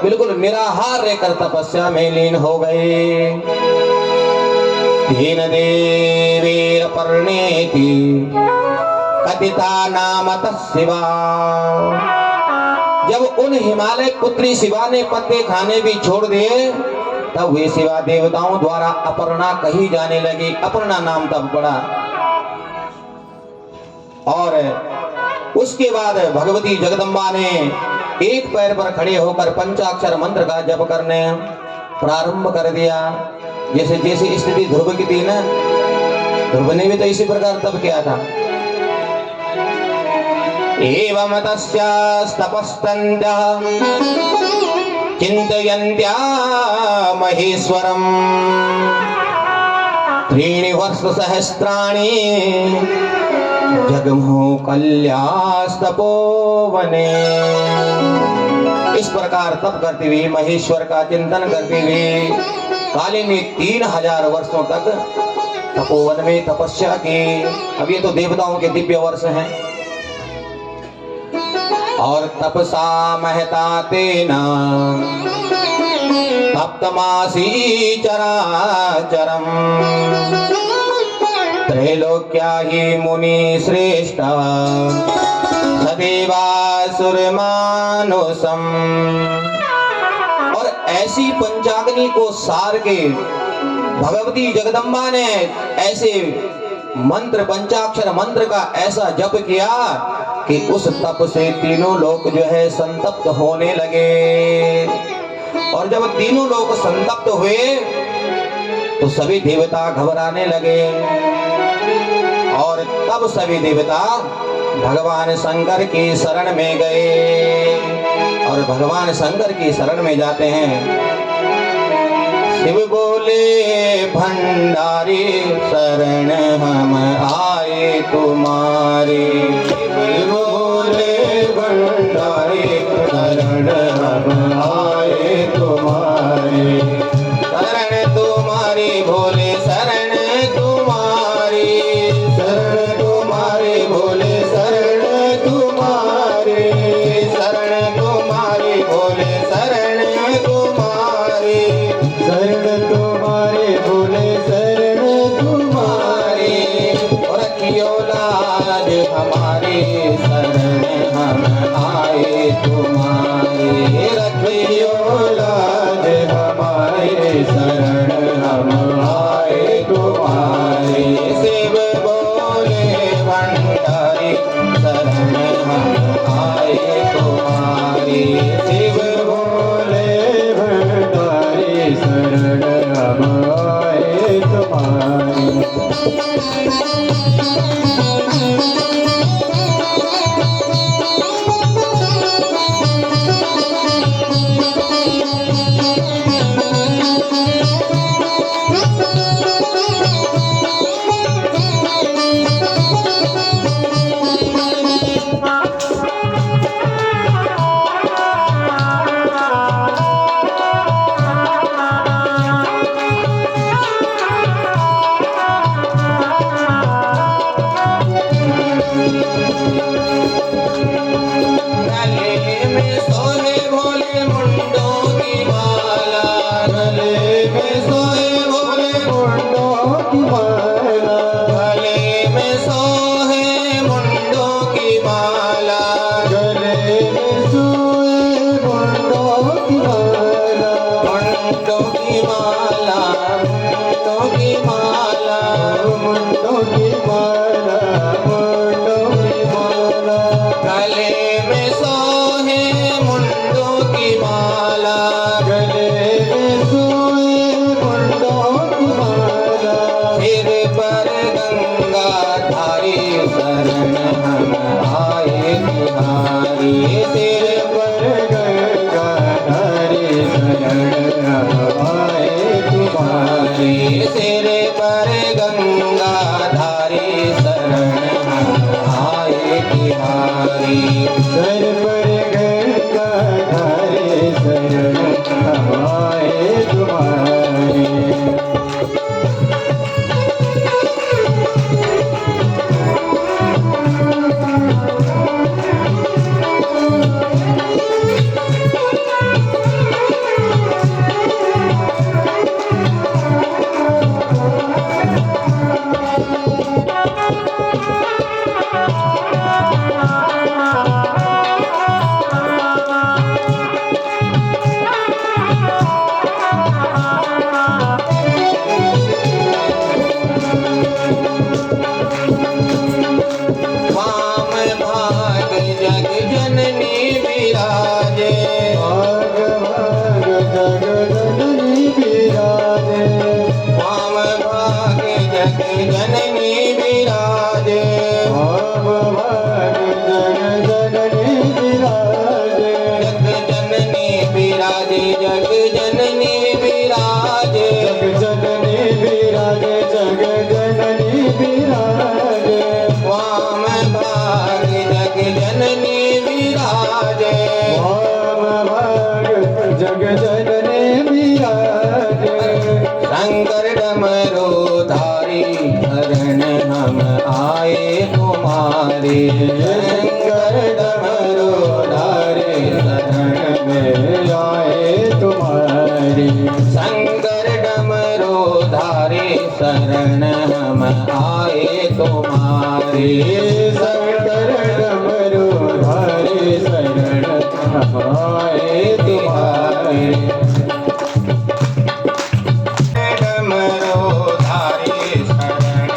बिल्कुल निराहार रहकर तपस्या में लीन हो गए। दीन देवीर पर्णेति कथिता नामतः शिवा। जब उन हिमालय पुत्री शिवा ने पत्ते खाने भी छोड़ दिए, तब वे शिवा देवताओं द्वारा अपर्णा कही जाने लगी। अपर्णा नाम तब पड़ा। और उसके बाद भगवती जगदम्बा ने एक पैर पर खड़े होकर पंचाक्षर मंत्र का जप करने प्रारंभ कर दिया। जैसे जैसे स्थिति ध्रुव की थी ना, ध्रुव ने भी तो इसी प्रकार तप किया था। एवं तस्यास्तपस्तन्त्यः चिन्तयन्त्या महेश्वरम् त्रीणि वर्षसहस्राणि जगमो कल्यास्तपोवने। इस प्रकार तप करते हुए महेश्वर का चिंतन करते हुए काली ने 3000 वर्षों तक तपोवन में तपस्या की। अब ये तो देवताओं के दिव्य वर्ष हैं। और तपसा महता तेना तप्तमासी चराचरम त्रैलोक्या ही मुनि श्रेष्ठ सदेवासुर मानुषम। और ऐसी पंचाग्नि को सार के भगवती जगदम्बा ने ऐसे मंत्र पंचाक्षर मंत्र का ऐसा जप किया कि उस तप से तीनों लोक जो है संतप्त होने लगे। और जब तीनों लोक संतप्त हुए तो सभी देवता घबराने लगे। और तब सभी देवता भगवान शंकर की शरण में गए। और भगवान शंकर की शरण में जाते हैं। शिव बोले भंडारी शरण हम आए तुम्हारे। शिव बोले भंडारी शरण हम आए तुम्हारे। शरण तुम्हारी भोले शरण तुम्हारी। शरण तुम्हारी भोले शरण तुम्हारी। शरण तुम्हारी भोले शरण तुम्हारी। शरण तुम्हारे भोले शरण तुम्हारी। रखियो लाज हमारी शरण हम आए तुम्हारे। रखियो लाज हमारे शरण हम आए तुम्हारे। शिव बोले भंडारी शरण में सोहे भोले मुंडों की माला, गले में सोहे भोले मुंडों की माला, गले में सोहे मुंडों की माला, गले में सोहे मुंडों की माला, मुंडों की माला, मुंडों की माला, मुंडों की माला, मुंडों की माला, गले में सोहे मुंडों की माला, गले में सोहे मुंडों की माला, सिर पर गंगा धारी शरण हम आए तुम्हारी, सिर पर गंगा धारी शरण हम आए तुम्हारी, सिर पर गंगा धारी शरण हम आए तुम्हारी, सिर पर गंगा धारी शरण हम आए तुम्हारी। वाम भाग जग जननी विराजे, भाग भाग जग जननी विराजे, वाम भाग जग जननी विराजे, वाम भाग जग जननी विराजे, जग जननी विराजे, जग जननी विराजे, जग जननी विराजे, जग जननी विराजे, वाम भाग जग जननी विराजे, वाम भाग जग जननी विराजे, शंकर डमरू धारी शरण हम आए तुम्हारी, शंकर डमरू धारी शरण में आए तुम्हारी, शंकर डमरू धारी शरण हम आए तुम्हारी, शंकर डमरू धारी शरण हम आए तुम्हारी, डमरू धारी शरण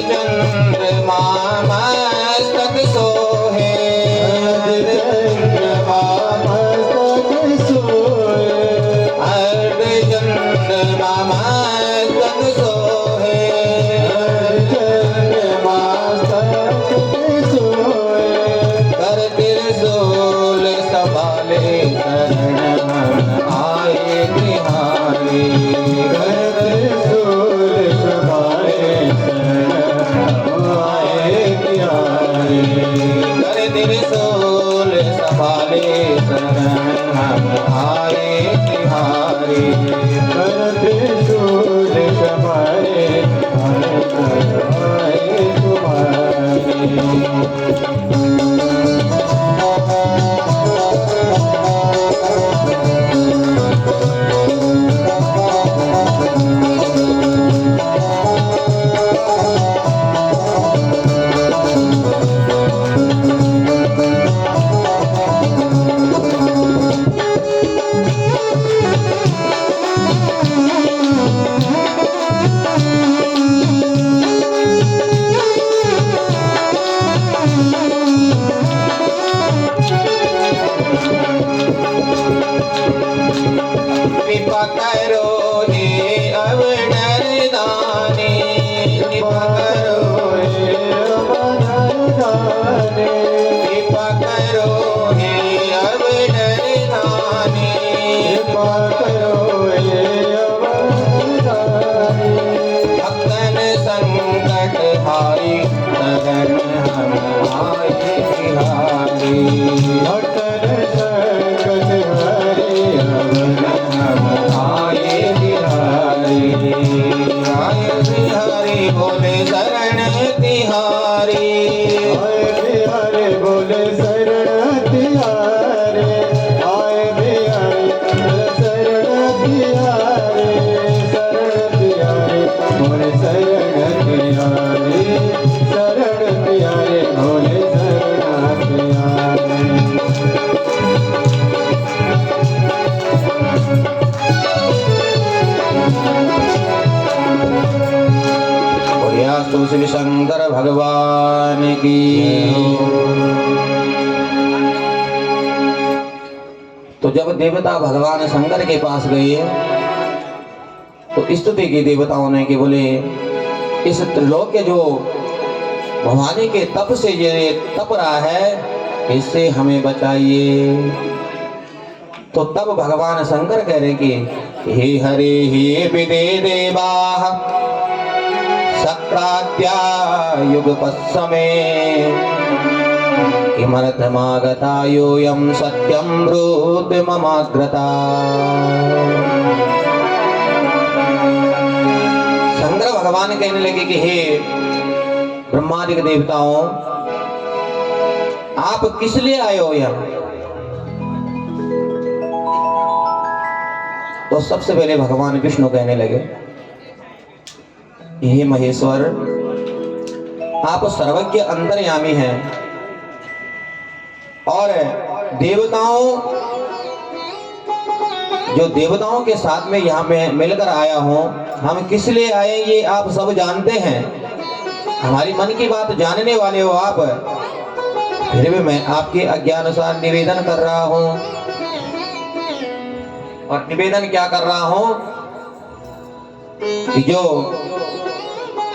चंद्रमा मस्तक सोहे, चंद्रमा मस्तक सोहे, चंद्रमा मस्तक सोहे, चंद्रमा मस्तक सोहे, कर त्रिशूल संभाले शरण हम आए तिहारी, कर त्रिशूल संभाले कर त्रिशूल संभाले शरण हम आए तिहारी, कर त्रिशूल संभाले हम आए तुम्हारी। बोले शरण दिया रे, आए बिहारी शरण दिया रे, शरण दिया रे, बोले शरण दिया रे, शरण दिया रे, बोले शरण दिया रे। श्री शंकर भगवान की। तो जब देवता भगवान शंकर के पास गए तो स्तुति की देवताओं ने कि बोले इस त्रिलोक्य जो भवानी के तप से ये तप रहा है इससे हमें बचाइए। तो तब भगवान शंकर कह रहे कि हे हरे हे विदे देवा सक्रात्या युग पश्चिमे किमर्थमागता योऽयं सत्यं ब्रूते ममाग्रता। शंकर भगवान कहने लगे कि हे ब्रह्मादि देवताओं आप किस लिए आए हो यहाँ? तो सबसे पहले भगवान विष्णु कहने लगे हे महेश्वर आप सर्वज्ञ अंतर्यामी हैं और देवताओं के साथ में यहाँ में मिलकर आया हूँ। हम किस लिए आए ये आप सब जानते हैं, हमारी मन की बात जानने वाले हो आप, फिर भी मैं आपके आज्ञानुसार निवेदन कर रहा हूँ। और निवेदन क्या कर रहा हूँ कि जो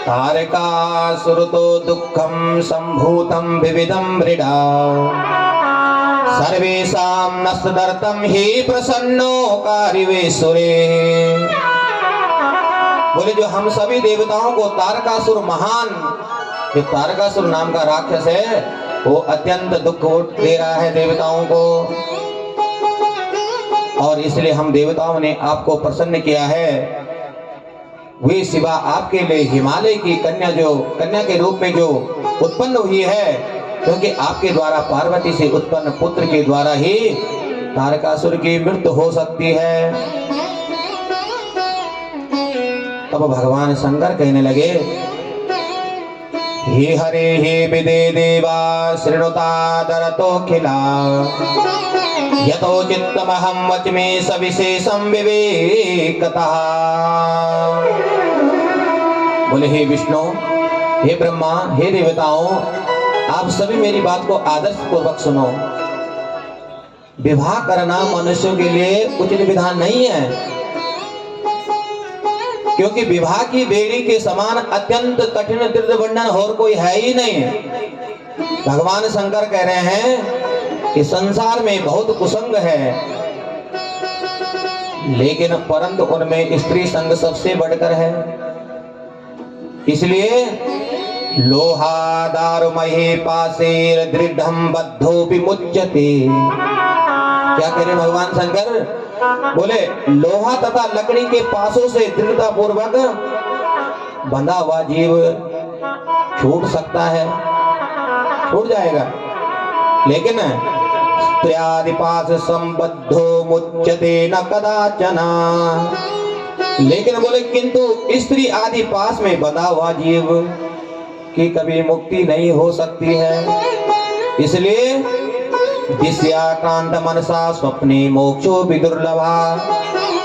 तारकासुरतो दुःखं सम्भूतं विविधं मृडा सर्वेषां नस्तदर्थं हि प्रसन्नो कारिवेश्वरे। बोले जो हम सभी देवताओं को तारकासुर महान, जो तारकासुर नाम का राक्षस है वो अत्यंत दुख दे रहा है देवताओं को, और इसलिए हम देवताओं ने आपको प्रसन्न किया है। वे शिवा आपके लिए हिमालय की कन्या के रूप में जो उत्पन्न हुई है, क्योंकि आपके द्वारा पार्वती से उत्पन्न पुत्र के द्वारा ही तारकासुर की मृत्यु हो सकती है। तब भगवान शंकर कहने लगे हे हरे हे विदे देवा शृणुतादरतोऽखिला यतो चित्तमहं वच्मि सविशेषं विवेकतः। बोले हे विष्णु, हे ब्रह्मा, हे देवताओं, आप सभी मेरी बात को आदर्श पूर्वक सुनो। विवाह करना मनुष्यों के लिए उचित विधान नहीं है, क्योंकि विवाह की बेड़ी के समान अत्यंत कठिन दृढ़ बंधन और कोई है ही नहीं। भगवान शंकर कह रहे हैं कि संसार में बहुत कुसंग है, लेकिन परंतु उनमें स्त्री संग सबसे बढ़कर है। इसलिए लोहादारुमहे पाशेर दृढ़ं बद्धोपि मुच्यते। क्या कह रहे भगवान शंकर? बोले लोहा तथा लकड़ी के पासों से दृढ़ता पूर्वक बंधा हुआ जीव छूट सकता है, छूट जाएगा, लेकिन स्त्रियादिपास संबद्धो मुच्यते न कदाचन। लेकिन बोले किंतु स्त्री आदि पास में बंधा हुआ जीव की कभी मुक्ति नहीं हो सकती है। इसलिए दिश्याक्रांत मनसा स्वप्ने मोक्षो विदुर्लभा।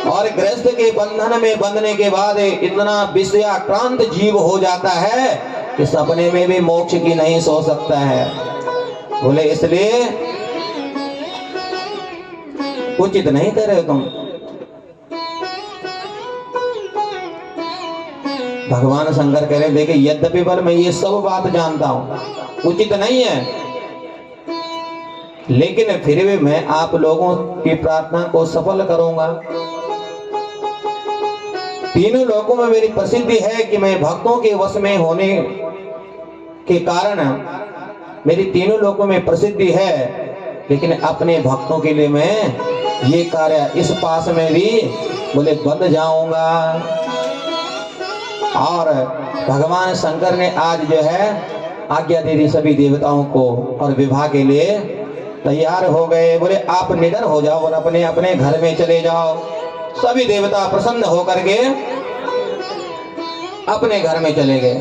और गृहस्थ के बंधन में बंधने के बाद इतना विषयाक्रांत जीव हो जाता है कि सपने में भी मोक्ष की नहीं सो सकता है। बोले इसलिए उचित नहीं कर रहे तुम। भगवान शंकर कह रहे देखिए, यद्यपि पर मैं ये सब बात जानता हूं उचित नहीं है, लेकिन फिर भी मैं आप लोगों की प्रार्थना को सफल करूंगा। तीनों लोकों में मेरी प्रसिद्धि है कि मैं भक्तों के वश में होने के कारण मेरी तीनों लोकों में प्रसिद्धि है, लेकिन अपने भक्तों के लिए मैं ये कार्य इस पास में भी बोले बंध जाऊंगा। और भगवान शंकर ने आज जो है आज्ञा दे दी सभी देवताओं को और विवाह के लिए तैयार हो गए। बोले आप निडर हो जाओ और अपने अपने घर में चले जाओ। सभी देवता प्रसन्न होकर के अपने घर में चले गए।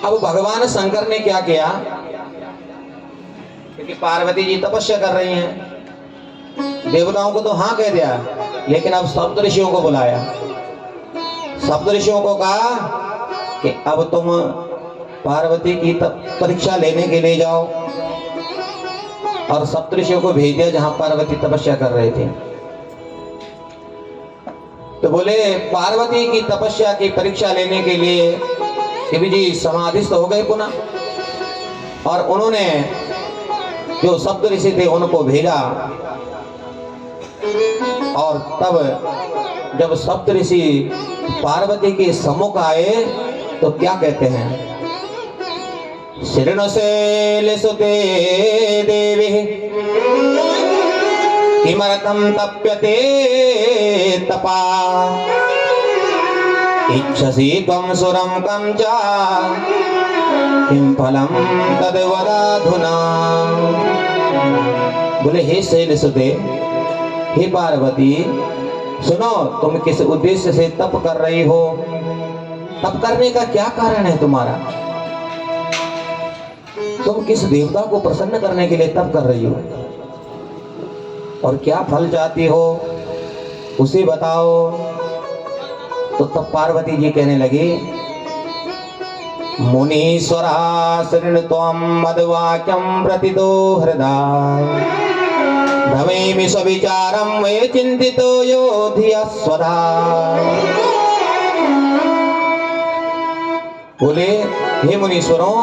अब भगवान शंकर ने क्या किया, क्योंकि पार्वती जी तपस्या कर रही हैं, देवताओं को तो हाँ कह दिया, लेकिन अब सप्तऋषियों को बुलाया। सप्तऋषियों को कहा कि अब तुम पार्वती की परीक्षा लेने के लिए जाओ, और सप्तऋषियों को भेज दिया जहां पार्वती तपस्या कर रहे थे। तो बोले पार्वती की तपस्या की परीक्षा लेने के लिए शिव जी समाधिस्थ हो गए पुनः, और उन्होंने जो सप्तऋषि थे उनको भेजा। और तब जब सप्तऋषि पार्वती के सम्मुख आए तो क्या कहते हैं, शृणुशैल सुते देवी किमर्थं तप्यते तपा इच्छसि त्वं सुरं कं च किं फलं तद्वदाधुना। बोले हे शैलसुते, हे पार्वती, सुनो, तुम किस उद्देश्य से तप कर रही हो, तप करने का क्या कारण है तुम्हारा, तुम किस देवता को प्रसन्न करने के लिए तप कर रही हो और क्या फल चाहती हो उसे बताओ। तो तब पार्वती जी कहने लगी, मुनीश्वरा शृणु त्वं मद्वाक्यं प्रतितो हृदय भवेमि स्वविचारं वे चिन्तितो यो धिया स्वधा। बोले हे मुनीश्वरों,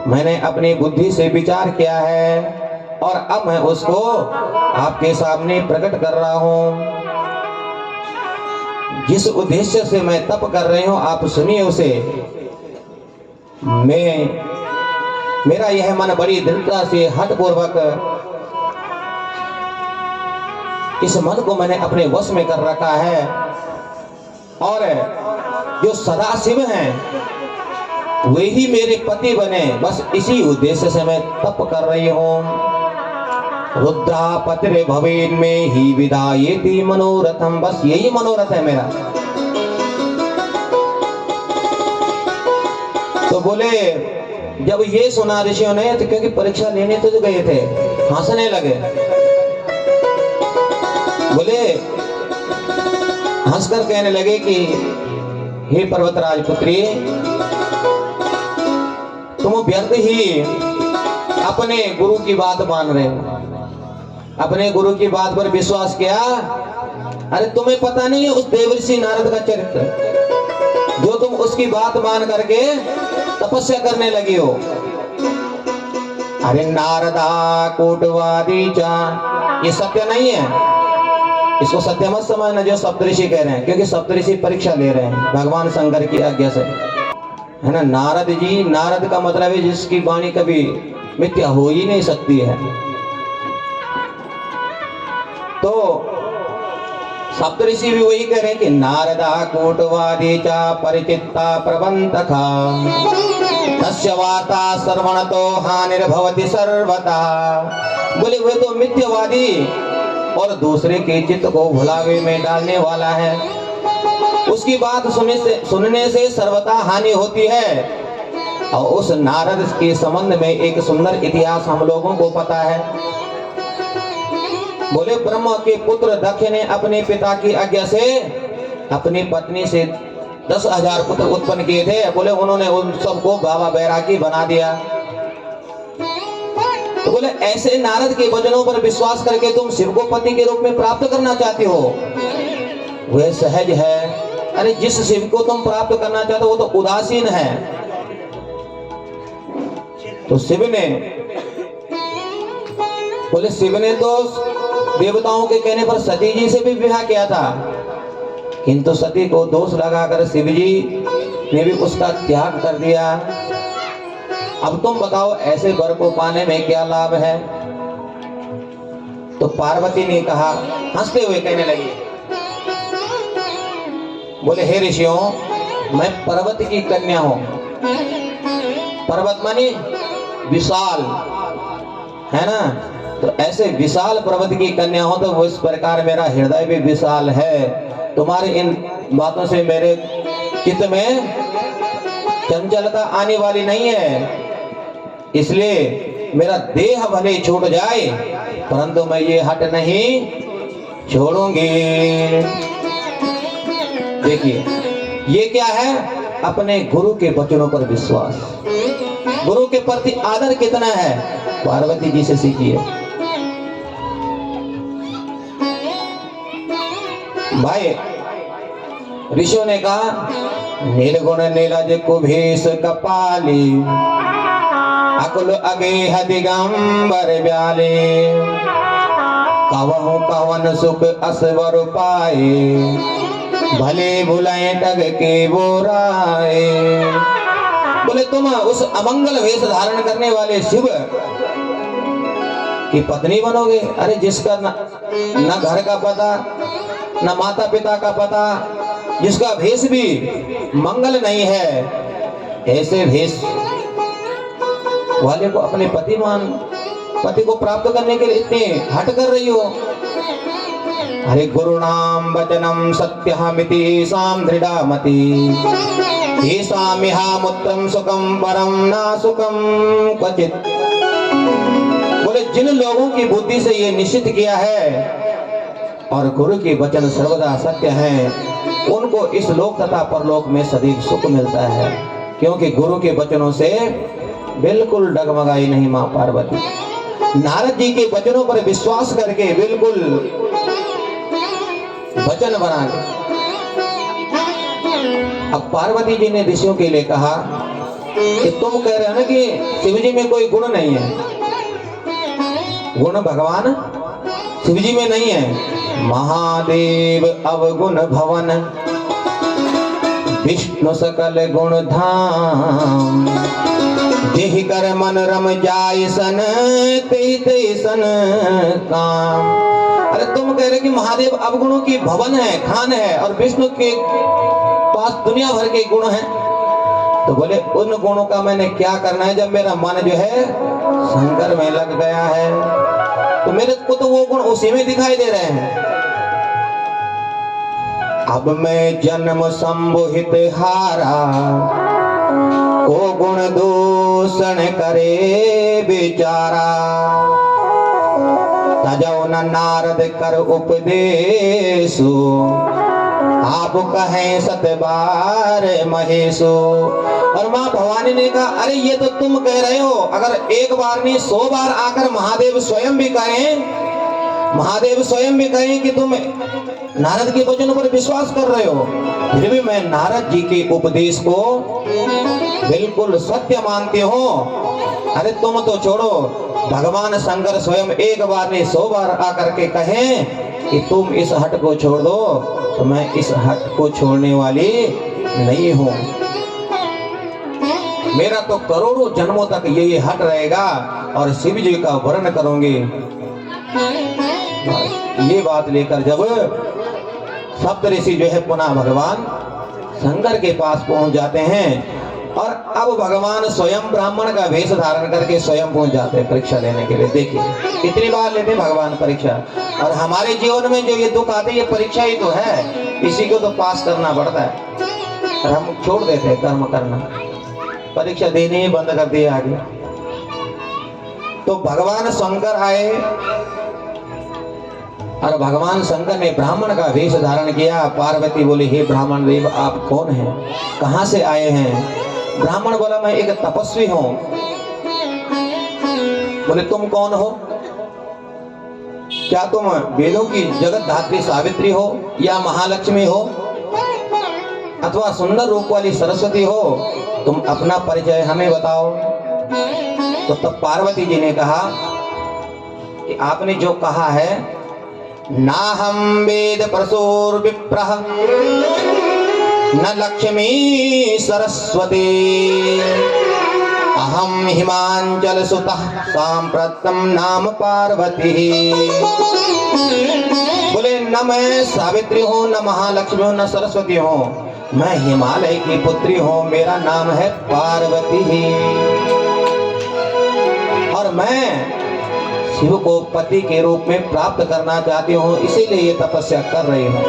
मैंने अपनी बुद्धि से विचार किया है और अब मैं उसको आपके सामने प्रकट कर रहा हूं। जिस उद्देश्य से मैं तप कर रही हूं आप सुनिए उसे। मेरा यह मन बड़ी दृढ़ता से हठपूर्वक इस मन को मैंने अपने वश में कर रखा है, और जो सदा शिव हैं वे ही मेरे पति बने, बस इसी उद्देश्य से मैं तप कर रही हूं। रुद्रा पतिरे भवेन में ही विदायेति मनोरथम, बस यही मनोरथ है मेरा। तो बोले जब ये सुना ऋषियों ने, तो क्योंकि परीक्षा लेने तो गए थे, हंसने लगे। बोले हंसकर कहने लगे कि हे पर्वतराज पुत्री, तुम व्यर्थ ही अपने गुरु की बात मान रहे हो, अपने गुरु की बात पर विश्वास किया। अरे तुम्हें पता नहीं है उस देवर्षि नारद का चरित्र, जो तुम उसकी बात मान करके तपस्या करने लगी हो। अरे नारदा कोटवादी चा, ये सत्य नहीं है, इसको सत्य मत समझना जो सप्तऋषि कह रहे हैं, क्योंकि सप्तऋषि परीक्षा ले रहे हैं भगवान शंकर की आज्ञा से, है ना। नारद जी, नारद का मतलब है जिसकी वाणी कभी मिथ्या हो ही नहीं सकती है। तो सप्तऋषि भी वही कह रहे हैं कि नारदा कूटवादी च परिचित्ता प्रबंधका तस्य वार्ता श्रवणतो हानिर्भवति सर्वथा। बोले वे तो मिथ्यावादी और दूसरे के चित्त को भुलावे में डालने वाला है, उसकी बात सुनने से सर्वथा हानि होती है। और उस नारद के संबंध में एक सुंदर इतिहास हम लोगों को पता है। बोले ब्रह्मा के पुत्र दक्ष ने अपने पिता की आज्ञा से अपनी पत्नी से 10,000 पुत्र उत्पन्न किए थे। बोले उन्होंने उन सबको बाबा बैरागी बना दिया। तो बोले ऐसे नारद के वचनों पर विश्वास करके तुम शिव को पति के रूप में प्राप्त करना चाहते हो, वह सहज है। अरे जिस शिव को तुम प्राप्त करना चाहते हो वो तो उदासीन है। तो शिव ने, बोले शिव ने तो देवताओं के कहने पर सती जी से भी विवाह किया था, किंतु सती को दोष लगाकर शिव जी ने भी उसका त्याग कर दिया। अब तुम बताओ ऐसे वर को पाने में क्या लाभ है। तो पार्वती ने कहा, हंसते हुए कहने लगी, बोले हे ऋषियों, मैं पर्वत की कन्या हूं पर्वत माने विशाल, है ना। तो ऐसे विशाल पर्वत की कन्या हो तो उस प्रकार मेरा हृदय भी विशाल है। तुम्हारी इन बातों से मेरे चित्त में चंचलता आने वाली नहीं है, इसलिए मेरा देह भले छूट जाए परंतु मैं ये हट नहीं छोड़ूंगी। देखिए ये क्या है, अपने गुरु के वचनों पर विश्वास, गुरु के प्रति आदर कितना है, पार्वती जी से सीखिए। भाई ऋषियों ने कहा नीलगुण नीलज कुभेश कपाली अकुल अगेह दिगंबर ब्याले कवहु कवन सुख असवर पाए भले भुलाए टग के बोराए। बोले तुम उस अमंगल वेश धारण करने वाले शिव की पत्नी बनोगे? अरे जिसका न घर का पता न माता पिता का पता, जिसका भेष भी मंगल नहीं है, ऐसे भेष वाले को अपने पति को प्राप्त करने के लिए इतने हट कर रही हो। हरे गुरु नाम वचनम सत्यहमिति साम दृढ़मति येषामिहामुत्तम सुखम परम ना सुखम क्वचित। बोले जिन लोगों की बुद्धि से ये निश्चित किया है और गुरु के वचन सर्वदा सत्य हैं, उनको इस लोक तथा परलोक में सदैव सुख मिलता है, क्योंकि गुरु के वचनों से बिल्कुल डगमगाई नहीं मां पार्वती। नारद जी के वचनों पर विश्वास करके बिल्कुल वचन बना के। अब पार्वती जी ने ऋषियों के लिए कहा कि तुम कह रहे हो ना कि शिव जी में कोई गुण नहीं है, गुण भगवान शिव जी में नहीं है। महादेव अवगुण भवन विष्णु सकल गुण धाम जेहि कर मन रम जाय सन ते सन काम। अरे तुम कह रहे कि महादेव अवगुणों की भवन है, खान है, और विष्णु के पास दुनिया भर के गुण हैं। तो बोले उन गुणों का मैंने क्या करना है जब मेरा मन जो है शंकर में लग गया है, तो मेरे को तो वो गुण उसी में दिखाई दे रहे हैं। अब मैं जन्म संबोहित हारा ओ गुण दूषण करे बेचारा तजौ न नारद कर उपदेशो आप कहें सतबार महेशो। और मां भवानी ने कहा अरे ये तो तुम कह रहे हो, अगर एक बार नहीं 100 बार आकर महादेव स्वयं भी कहें कि तुम नारद के वचनों पर विश्वास कर रहे हो, फिर भी मैं नारद जी के उपदेश को बिल्कुल सत्य मानती हूँ। अरे तुम तो छोड़ो, भगवान शंकर स्वयं एक बार नहीं 100 बार आकर के कहें कि तुम इस हट को छोड़ दो, तो मैं इस हट को छोड़ने वाली नहीं हूँ। मेरा तो करोड़ों जन्मों तक यही हट रहेगा और शिव जी का वर्ण करूंगी। ये बात लेकर जब सप्तऋषि जो है पुनः भगवान शंकर के पास पहुंच जाते हैं, और अब भगवान स्वयं ब्राह्मण का वेश धारण करके स्वयं पहुंच जाते हैं परीक्षा लेने के लिए। देखिए कितनी बार लेते हैं भगवान परीक्षा, और हमारे जीवन में जो ये दुख आते हैं ये परीक्षा ही तो है, इसी को तो पास करना पड़ता है। और हम छोड़ देते हैं कर्म करना, परीक्षा देने ही बंद कर दिए आगे। तो भगवान शंकर आए और भगवान शंकर ने ब्राह्मण का वेश धारण किया। पार्वती बोली हे ब्राह्मण देव आप कौन हैं, कहां से आए हैं? ब्राह्मण बोला मैं एक तपस्वी हूं। बोले तुम कौन हो? क्या तुम वेदों की जगत धात्री सावित्री हो, या महालक्ष्मी हो, अथवा सुंदर रूप वाली सरस्वती हो? तुम अपना परिचय हमें बताओ। तो तब पार्वती जी ने कहा कि आपने जो कहा है, ना हम वेद प्रसूर विप्रह न लक्ष्मी सरस्वती अहम हिमांचल सुतः सांप्रतम नाम पार्वती। बोले न मैं सावित्री हूँ, न महालक्ष्मी हूँ, न सरस्वती हूँ, मैं हिमालय की पुत्री हूँ, मेरा नाम है पार्वती और मैं शिव को पति के रूप में प्राप्त करना चाहती हूँ, इसीलिए ये तपस्या कर रही हूँ।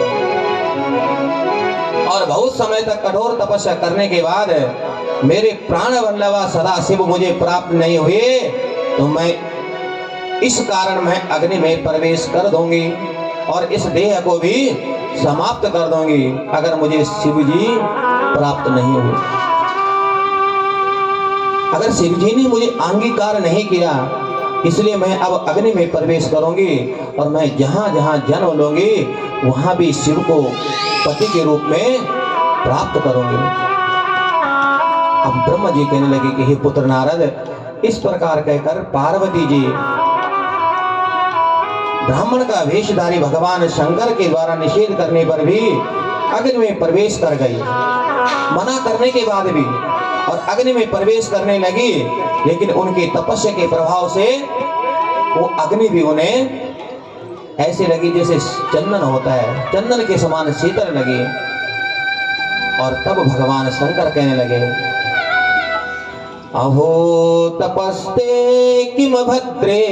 और बहुत समय तक कठोर तपस्या करने के बाद मेरे प्राण वल्लभा सदाशिव मुझे प्राप्त नहीं हुए, तो मैं इस कारण मैं अग्नि में प्रवेश कर दूंगी और इस देह को भी समाप्त कर दूंगी अगर मुझे शिव जी प्राप्त नहीं हुए। अगर शिव जी ने मुझे अंगीकार नहीं किया, इसलिए मैं अब अग्नि में प्रवेश करूंगी और मैं जहां जहां जन्म लूंगी वहां भी शिव को पति के रूप में प्राप्त करूंगी। अब ब्रह्मा जी कहने लगे कि हे पुत्र नारद, इस प्रकार कहकर पार्वती जी ब्राह्मण का वेशधारी भगवान शंकर के द्वारा निषेध करने पर भी अग्नि में प्रवेश कर गई। मना करने के बाद भी और अग्नि में प्रवेश करने लगी, लेकिन उनकी तपस्या के प्रभाव से वो अग्नि भी उन्हें ऐसे लगी जैसे चंदन होता है, चंदन के समान शीतल लगी। और तब भगवान शंकर कहने लगे, अहो तपस्ते किम भद्रे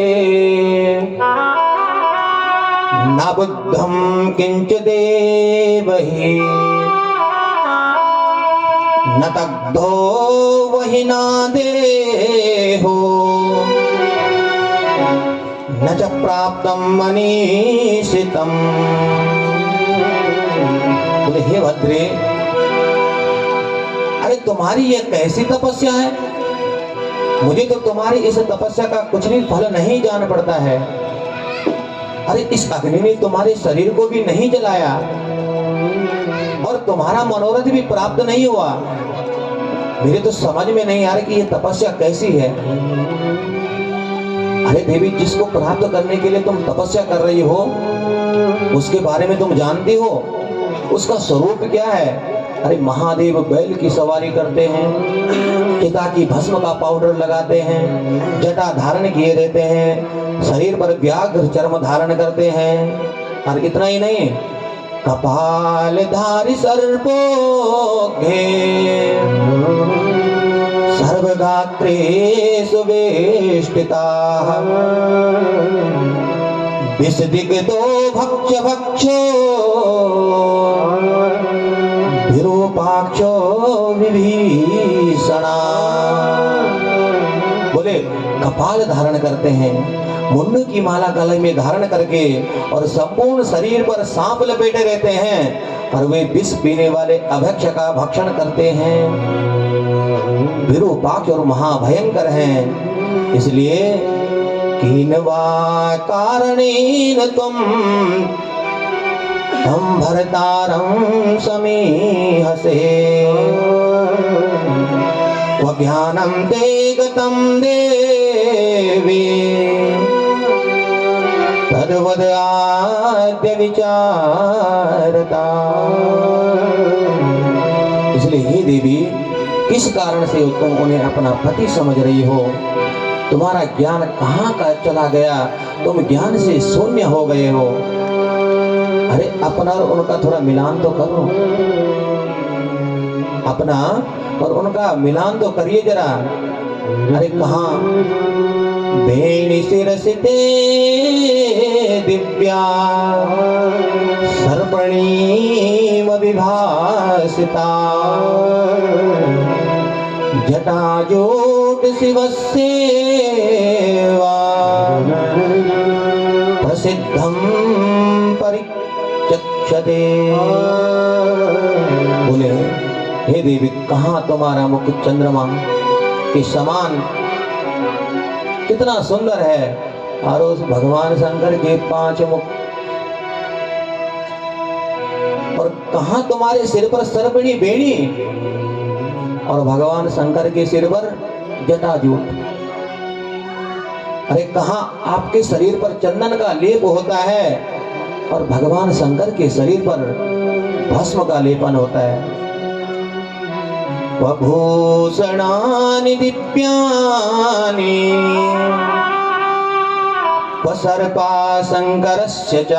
न बुद्धम किंच देवहि न तग्धो वहि न देहो न च प्राप्तम मनीषितम। बोले हे भद्रे, अरे तुम्हारी ये कैसी तपस्या है? मुझे तो तुम्हारी इस तपस्या का कुछ भी फल नहीं जान पड़ता है। अरे इस अग्नि ने तुम्हारे शरीर को भी नहीं जलाया और तुम्हारा मनोरथ भी प्राप्त नहीं हुआ। मेरे तो समझ में नहीं आ रहा कि ये तपस्या कैसी है। अरे देवी, जिसको प्राप्त करने के लिए तुम तपस्या कर रही हो उसके बारे में तुम जानती हो, उसका स्वरूप क्या है? अरे महादेव बैल की सवारी करते हैं, चिता की भस्म का पाउडर लगाते हैं, जटा धारण किए रहते हैं, शरीर पर व्याघ्र चर्म धारण करते हैं। और इतना ही नहीं, कपाल धारी सर्पोघे सर्वगात्रे सुवेष्टिता विषदिग्धो भक्ष्य भक्षो विरूपाक्षो विभीषणा। बोले कपाल धारण करते हैं, मुंड की माला गले में धारण करके और संपूर्ण शरीर पर सांप लपेटे रहते हैं और वे विष पीने वाले अभक्ष का भक्षण करते हैं। विरूपाक्ष और महाभयंकर हैं। इसलिए किन्वा कारणेन तुम हम भरतारं समीहसे वज्ञानं ते गतं देवी तद्वद आद्य विचारता। इसलिए हे देवी, किस कारण से तुम उन्हें अपना पति समझ रही हो? तुम्हारा ज्ञान कहाँ का चला गया? तुम ज्ञान से शून्य हो गए हो। अरे अपना और उनका थोड़ा मिलान तो करो, अपना और उनका मिलान तो करिए जरा। अरे कहाँ बेणी शिरसिते दिव्या सर्पणीम विभासिता जटाजूट शिवस्येवा प्रसिद्धं परिचक्षते। बोले हे देवी, कहाँ तुम्हारा मुख चंद्रमा के समान कितना सुंदर है और उस भगवान शंकर के 5 मुख, और कहाँ तुम्हारे सिर पर सर्पिणी बेणी और भगवान शंकर के सिर पर जटाजूट। अरे कहाँ आपके शरीर पर चंदन का लेप होता है और भगवान शंकर के शरीर पर भस्म का लेपन होता है। वभूषणानि दिव्यानि वसर्पा शंकरस्य च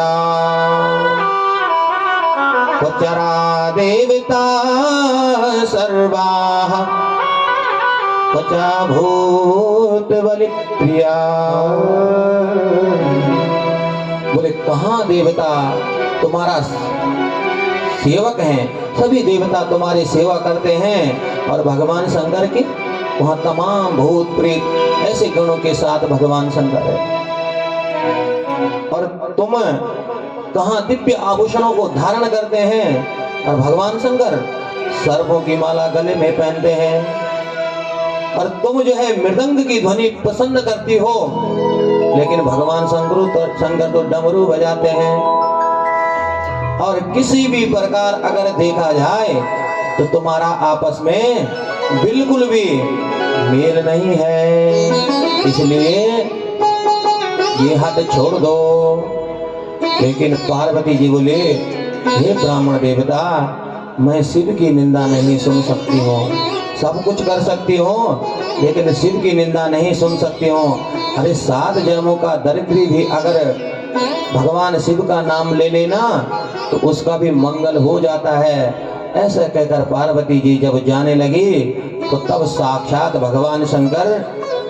उपचरा देवता सर्वाः पचा भूत बलि प्रिया। बोले कहाँ देवता तुम्हारा सेवक हैं, सभी देवता तुम्हारी सेवा करते हैं और भगवान शंकर की वहाँ तमाम भूत प्रेत ऐसे गणों के साथ भगवान शंकर है। और तुम कहाँ दिव्य आभूषणों को धारण करते हैं और भगवान शंकर सर्पों की माला गले में पहनते हैं। और तुम जो है मृदंग की ध्वनि पसंद करती हो, लेकिन भगवान शंकर तो डमरू बजाते हैं। और किसी भी प्रकार अगर देखा जाए तो तुम्हारा आपस में बिल्कुल भी मेल नहीं है, इसलिए ये हट छोड़ दो। लेकिन पार्वती जी बोले, हे ब्राह्मण देवता, मैं शिव की निंदा नहीं सुन सकती हूँ। सब कुछ कर सकती हूँ लेकिन शिव की निंदा नहीं सुन सकती हूँ। अरे 7 जन्मों का दरिद्री भी अगर भगवान शिव का नाम ले लेना तो उसका भी मंगल हो जाता है। ऐसा कहकर पार्वती जी जब जाने लगी तो तब साक्षात भगवान शंकर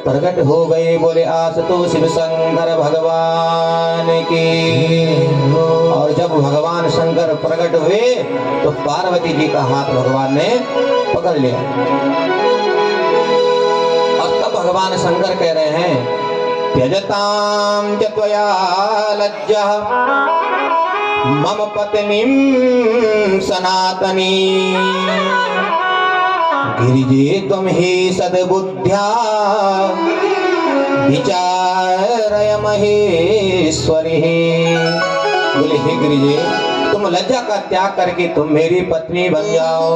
प्रकट हो गए। बोले आस तो शिव शंकर भगवान की। और जब भगवान शंकर प्रकट हुए तो पार्वती जी का हाथ भगवान ने पकड़ लिया। और तब भगवान शंकर कह रहे हैं, त्यजतां च त्वया लज्जः मम पत्नीं सनातनी गिरिजे त्वं हि सद्बुद्ध्या विचारय महेश्वरी। बोले हे गिरिजे, तुम लज्जा का त्याग करके तुम मेरी पत्नी बन जाओ।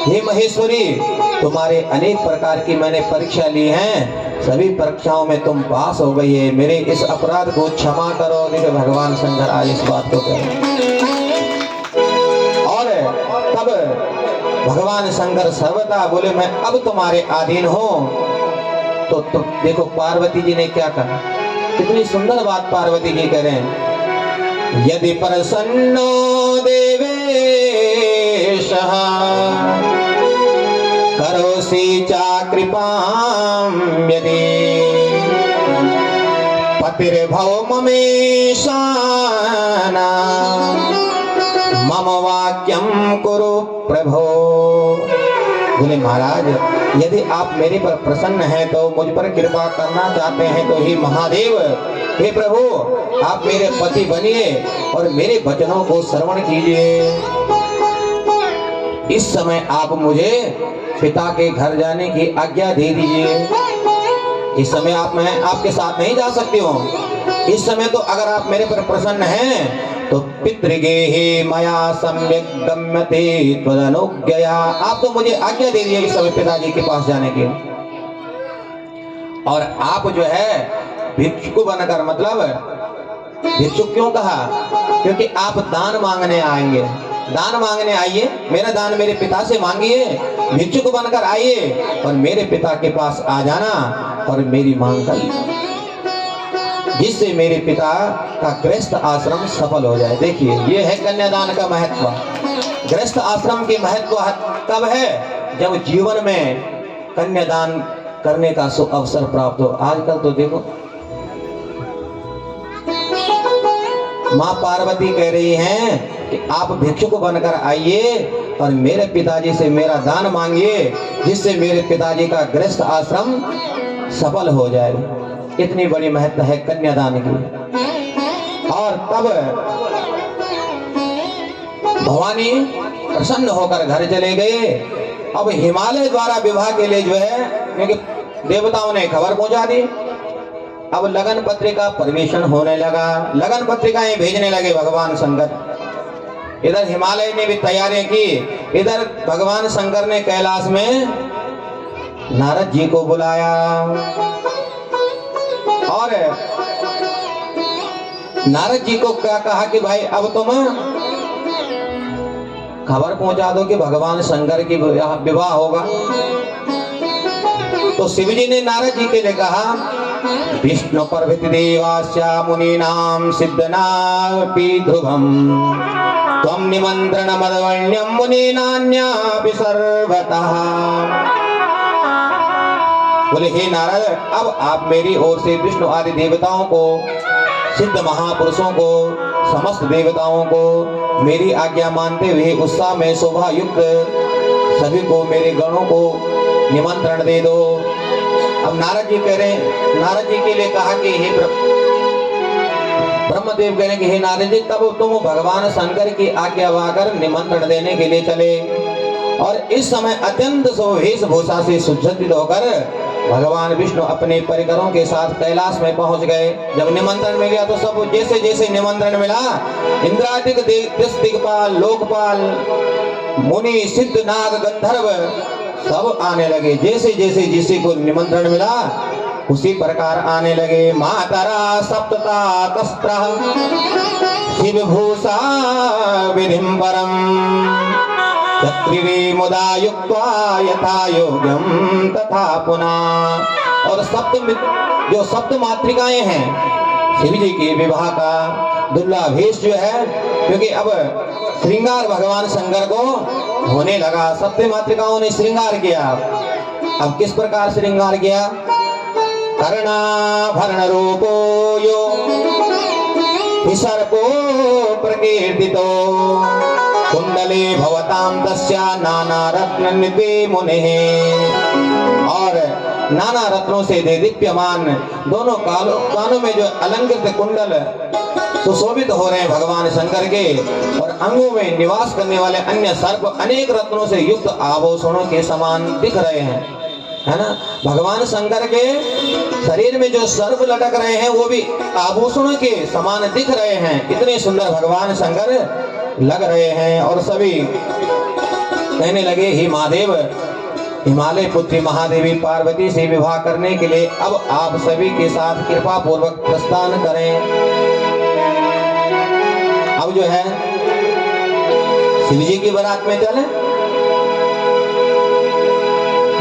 हे महेश्वरी, तुम्हारे अनेक प्रकार की मैंने परीक्षा ली हैं, सभी परीक्षाओं में तुम पास हो गई है। मेरे इस अपराध को क्षमा करो। देखो भगवान शंकर आज इस बात को कहे। और तब भगवान शंकर सर्वदा बोले, मैं अब तुम्हारे अधीन हूँ। तो देखो पार्वती जी ने क्या कहा, कितनी सुंदर बात पार्वती जी कह रहे हैं। यदि प्रसन्नो देवेशः करोसि चा कृपां यदि पतिर्भव ममेशाना मम वाक्यं कुरु प्रभो। बोले महाराज, यदि आप मेरे पर प्रसन्न हैं तो मुझ पर कृपा करना चाहते हैं तो हे महादेव, हे प्रभु, आप मेरे पति बनिए और मेरे वचनों को श्रवण कीजिए। इस समय आप मुझे पिता के घर जाने की आज्ञा दे दीजिए। इस समय मैं आपके साथ नहीं जा सकती हूँ। इस समय तो अगर आप मेरे पर प्रसन्न हैं तो पितृगेहे मया सम्यक गम्यते त्वदनुज्ञया। आप तो मुझे आज्ञा दे दीजिए इस समय पिताजी के पास जाने की। और आप जो है भिक्षुक बनकर, मतलब भिक्षुक क्यों कहा, क्योंकि आप दान मांगने आएंगे। दान मांगने आइए, मेरा दान मेरे पिता से मांगिए, भिक्षुक बनकर आइए और मेरे पिता के पास आ जाना और मेरी मांग कर लीजिए, जिससे मेरे पिता का गृहस्थ आश्रम सफल हो जाए। देखिए ये है कन्यादान का महत्व। गृहस्थ आश्रम की महत्व तब है जब जीवन में कन्यादान करने का अवसर प्राप्त हो। आजकल तो देखो माँ पार्वती कह रही हैं कि आप भिक्षुक बनकर आइए और मेरे पिताजी से मेरा दान मांगिए, जिससे मेरे पिताजी का गृहस्थ आश्रम सफल हो जाए। इतनी बड़ी महत्व है कन्यादान की। और तब भवानी प्रसन्न होकर घर चले गए। अब हिमालय द्वारा विवाह के लिए जो है, क्योंकि देवताओं ने खबर पहुंचा दी, अब लगन पत्रिका परमिशन होने लगा। लगन पत्रिकाएं भेजने लगे भगवान शंकर। इधर हिमालय ने भी तैयारियां की, इधर भगवान शंकर ने कैलाश में नारद जी को बुलाया और नारद जी को क्या कहा कि भाई अब तुम खबर पहुंचा दो कि भगवान शंकर की विवाह होगा। तो शिव जी ने नारद जी के लिए कहा, विष्णु प्रभृति देवास्या मुनीनाम सिद्धनापि ध्रुवम त्वं निमंत्रण मदवण्यं मुनीनान्यापि सर्वतः। बोले हे नारद, अब आप मेरी ओर से विष्णु आदि देवताओं को, सिद्ध महापुरुषों को, समस्त देवताओं को मेरी आज्ञा मानते हुए उत्साह में शोभा युक्त सभी को, मेरे गणों को निमंत्रण दे दो। अब नारद जी कह रहे हैं, नारद जी के लिए कहा कि हे ब्रह्मदेव कह रहे हैं कि हे नारद जी, तब तुम भगवान शंकर की आज्ञा पाकर निमंत्रण देने के लिए चले। और इस समय अत्यंत वेशभूषा से सुसज्जित होकर भगवान विष्णु अपने परिकरों के साथ कैलाश में पहुंच गए। जब निमंत्रण मिल गया तो सब जैसे जैसे निमंत्रण मिला, इंद्रादिक दिक्पाल, लोकपाल, मुनि, सिद्ध, नाग, गंधर्व सब आने लगे। जैसे जैसे जिसे को निमंत्रण मिला उसी प्रकार आने लगे। मातरा सप्तता तस्त्रः शिवभूषा विधिम्बरम् चक्रिरे मुदा युक्त्वा यथा योग्यम तथा पुनः। और जो सप्त मातृकाएं हैं शिव जी के विवाह का दुल्ला भेष जो है, क्योंकि अब श्रृंगार भगवान शंकर को होने लगा। सप्त मातृकाओं ने श्रृंगार किया। अब किस प्रकार श्रृंगार किया? कर्णाभरण रूपो यो सर्पो प्रकीर्तितो कुंडले भवताम तस्या नाना रत्न नित्वे मुनिः। और नाना रत्नों से दीप्यमान दोनों कानों में जो अलंकृत कुंडल सुशोभित हो रहे हैं भगवान शंकर के, और अंगों में निवास करने वाले अन्य सर्प अनेक रत्नों से युक्त आभूषणों के समान दिख रहे हैं, है ना। भगवान शंकर के शरीर में जो सर्प लटक रहे हैं वो भी आभूषणों के समान दिख रहे हैं। इतने सुंदर भगवान शंकर लग रहे हैं। और सभी कहने लगे, हे महादेव, हिमालय पुत्री महादेवी पार्वती से विवाह करने के लिए अब आप सभी के साथ कृपा पूर्वक प्रस्थान करें। अब जो है शिव जी की बारात में चले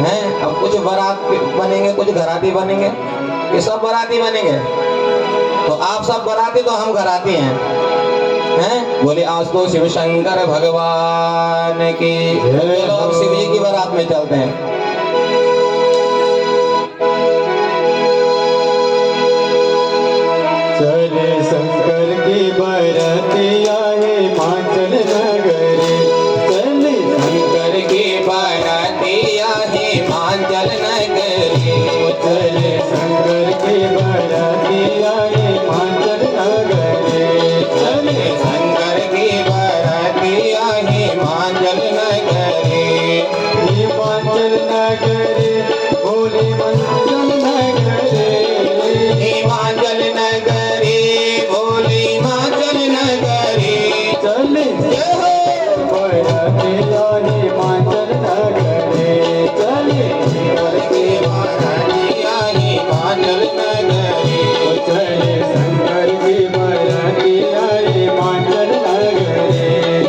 हैं। अब कुछ बारात बनेंगे, कुछ घराती बनेंगे, ये सब बाराती बनेंगे। तो आप सब बाराती तो हम घराती हैं। बोले आज तो शिव शंकर भगवान की। चलो अब शिव जी की बारात में चलते हैं। चले शंकर की बाराती आए हिमाचल नगरी। चले शंकर की बाराती आए हिमाचल नगरी। चले शंकर की बाराती आए हिमाचल नगरी। चले शंकर की बाराती आए हिमाचल नगरी। हिमाचल नगरी बोले मंचल नगरी। हिमाचल नगरी बोली हिमाचल नगरी। चले बाराती आए हिमाचल नगरी। चले शंकर की बाराती आए हिमाचल नगरी। चले शंकर की बाराती आए हिमाचल नगरी।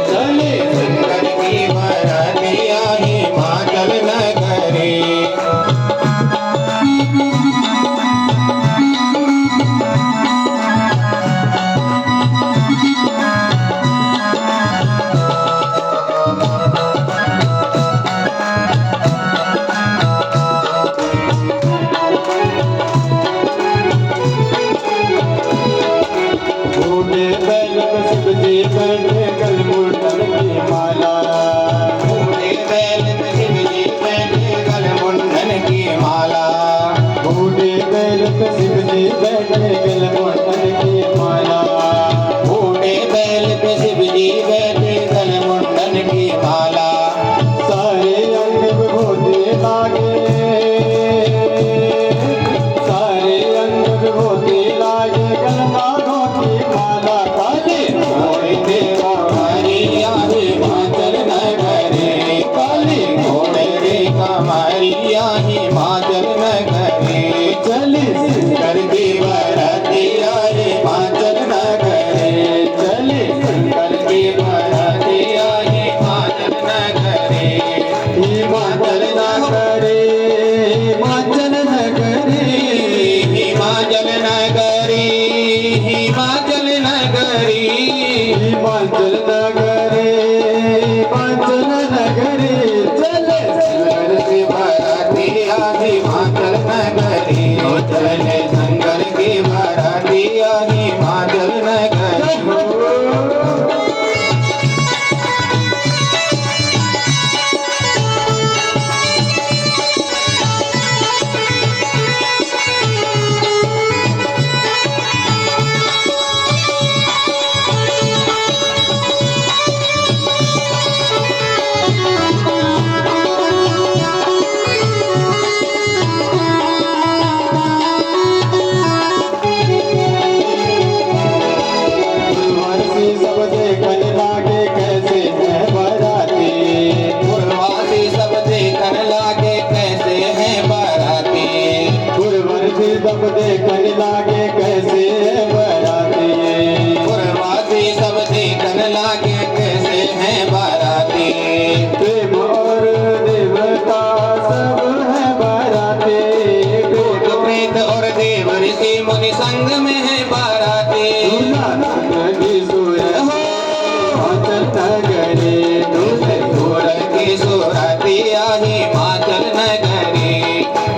चले शंकर की बाराती आए हिमाचल नगरी। बूढ़े बैल में शिव जी बैठे गलमुंडन की माला। बूढ़े बैल में शिव जी बैठे गलमुंडन की माला। बूढ़े बैल में शिव जी बैठे गलमुंडन की माला। बूढ़े बैल पे शिव जी बैठे गलमुंडन की माला। सारे अंग विभूति लागे। सारे अंग विभूति लागे गलनागों की माला। काले घोड़े देवा हरिया हिमाचल नगरी। काली घोड़े देवा हरिया हिमाचल नगरी। चली शंकर की बाराती संग में है बाराती दूल्हा की सूरत हिमाचल नगरी दूर की सूरतिया हिमाचल नगरी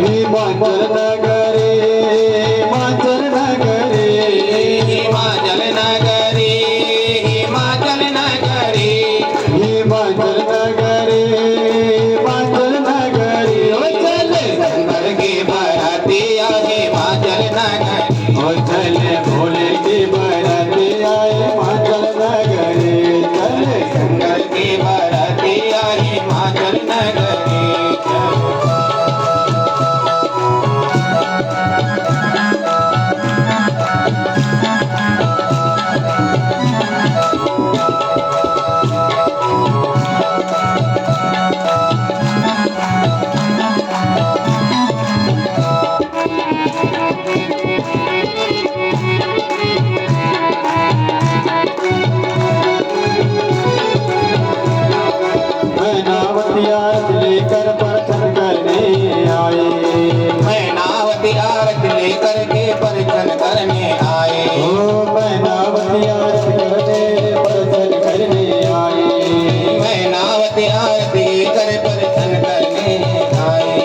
हिमाचल नगरी हिमाचल नगरी हिमाचल नगरी हिमाचल नगरी हिमाचल नगरी हिमाचल नगरी ओ चले शंकर की बारातिया हिमाचल नगरी ओ चले भोले की बाराती आए हिमाचल नगरी चले शंकर की बारातिया हिमाचल नगरी मैनावतिया लेकर दर्शन करने आए मैं नावती आरत लेकर के परिचन करने आए ओ मैनावतिया करने दर्शन करने आए मैं नावती आरती कर परिचन करने आए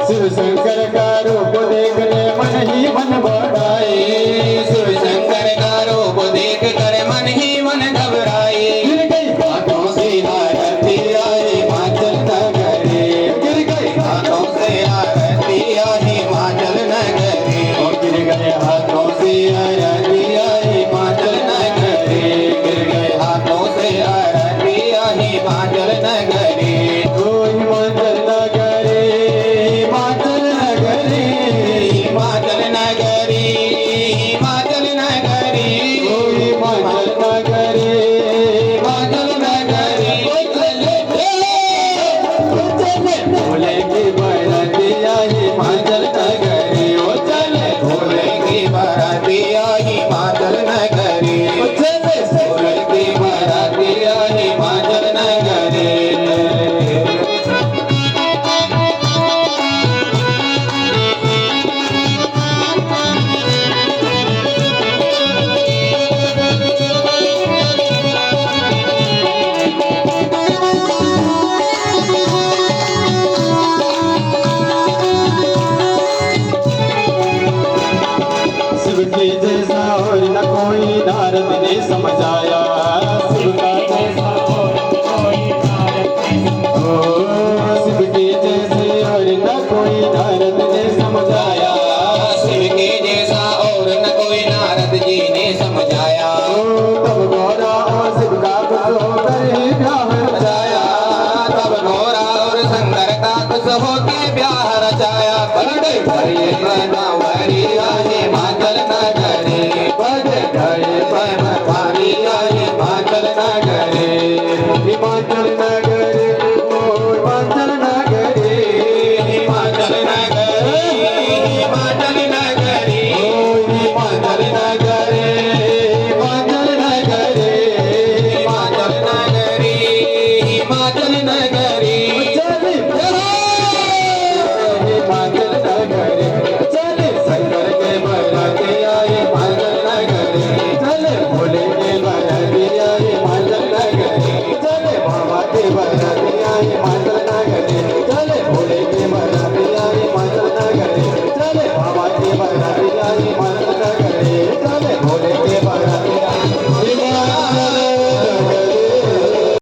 शिव शंकर का रूप देखने मन ही मन बढ़ाए शिव शंकर का रूप देख कर मन ही मन घबराए गिर गई हाथों से आरती आए हिमाचल नगरी गिर गई हाथों से आरती हिमाचल नगरी और गिर गए हाथों से आरती आए हिमाचल नगरी गिर गए हाथों से आरती हिमाचल नगरी ओ हिमाचल नगरी हिमाचल नगरी हिमाचल नगरी हिमाचल नगरी ओ हिमाचल नगरी हिमाचल नगरी भोले की बाराती आई हिमाचल नगरी ओ चले भोले की बारातिया हिमाचल नगरी ओ चले भोले की बारातिया हिमाचल नगरी शिव की जैसा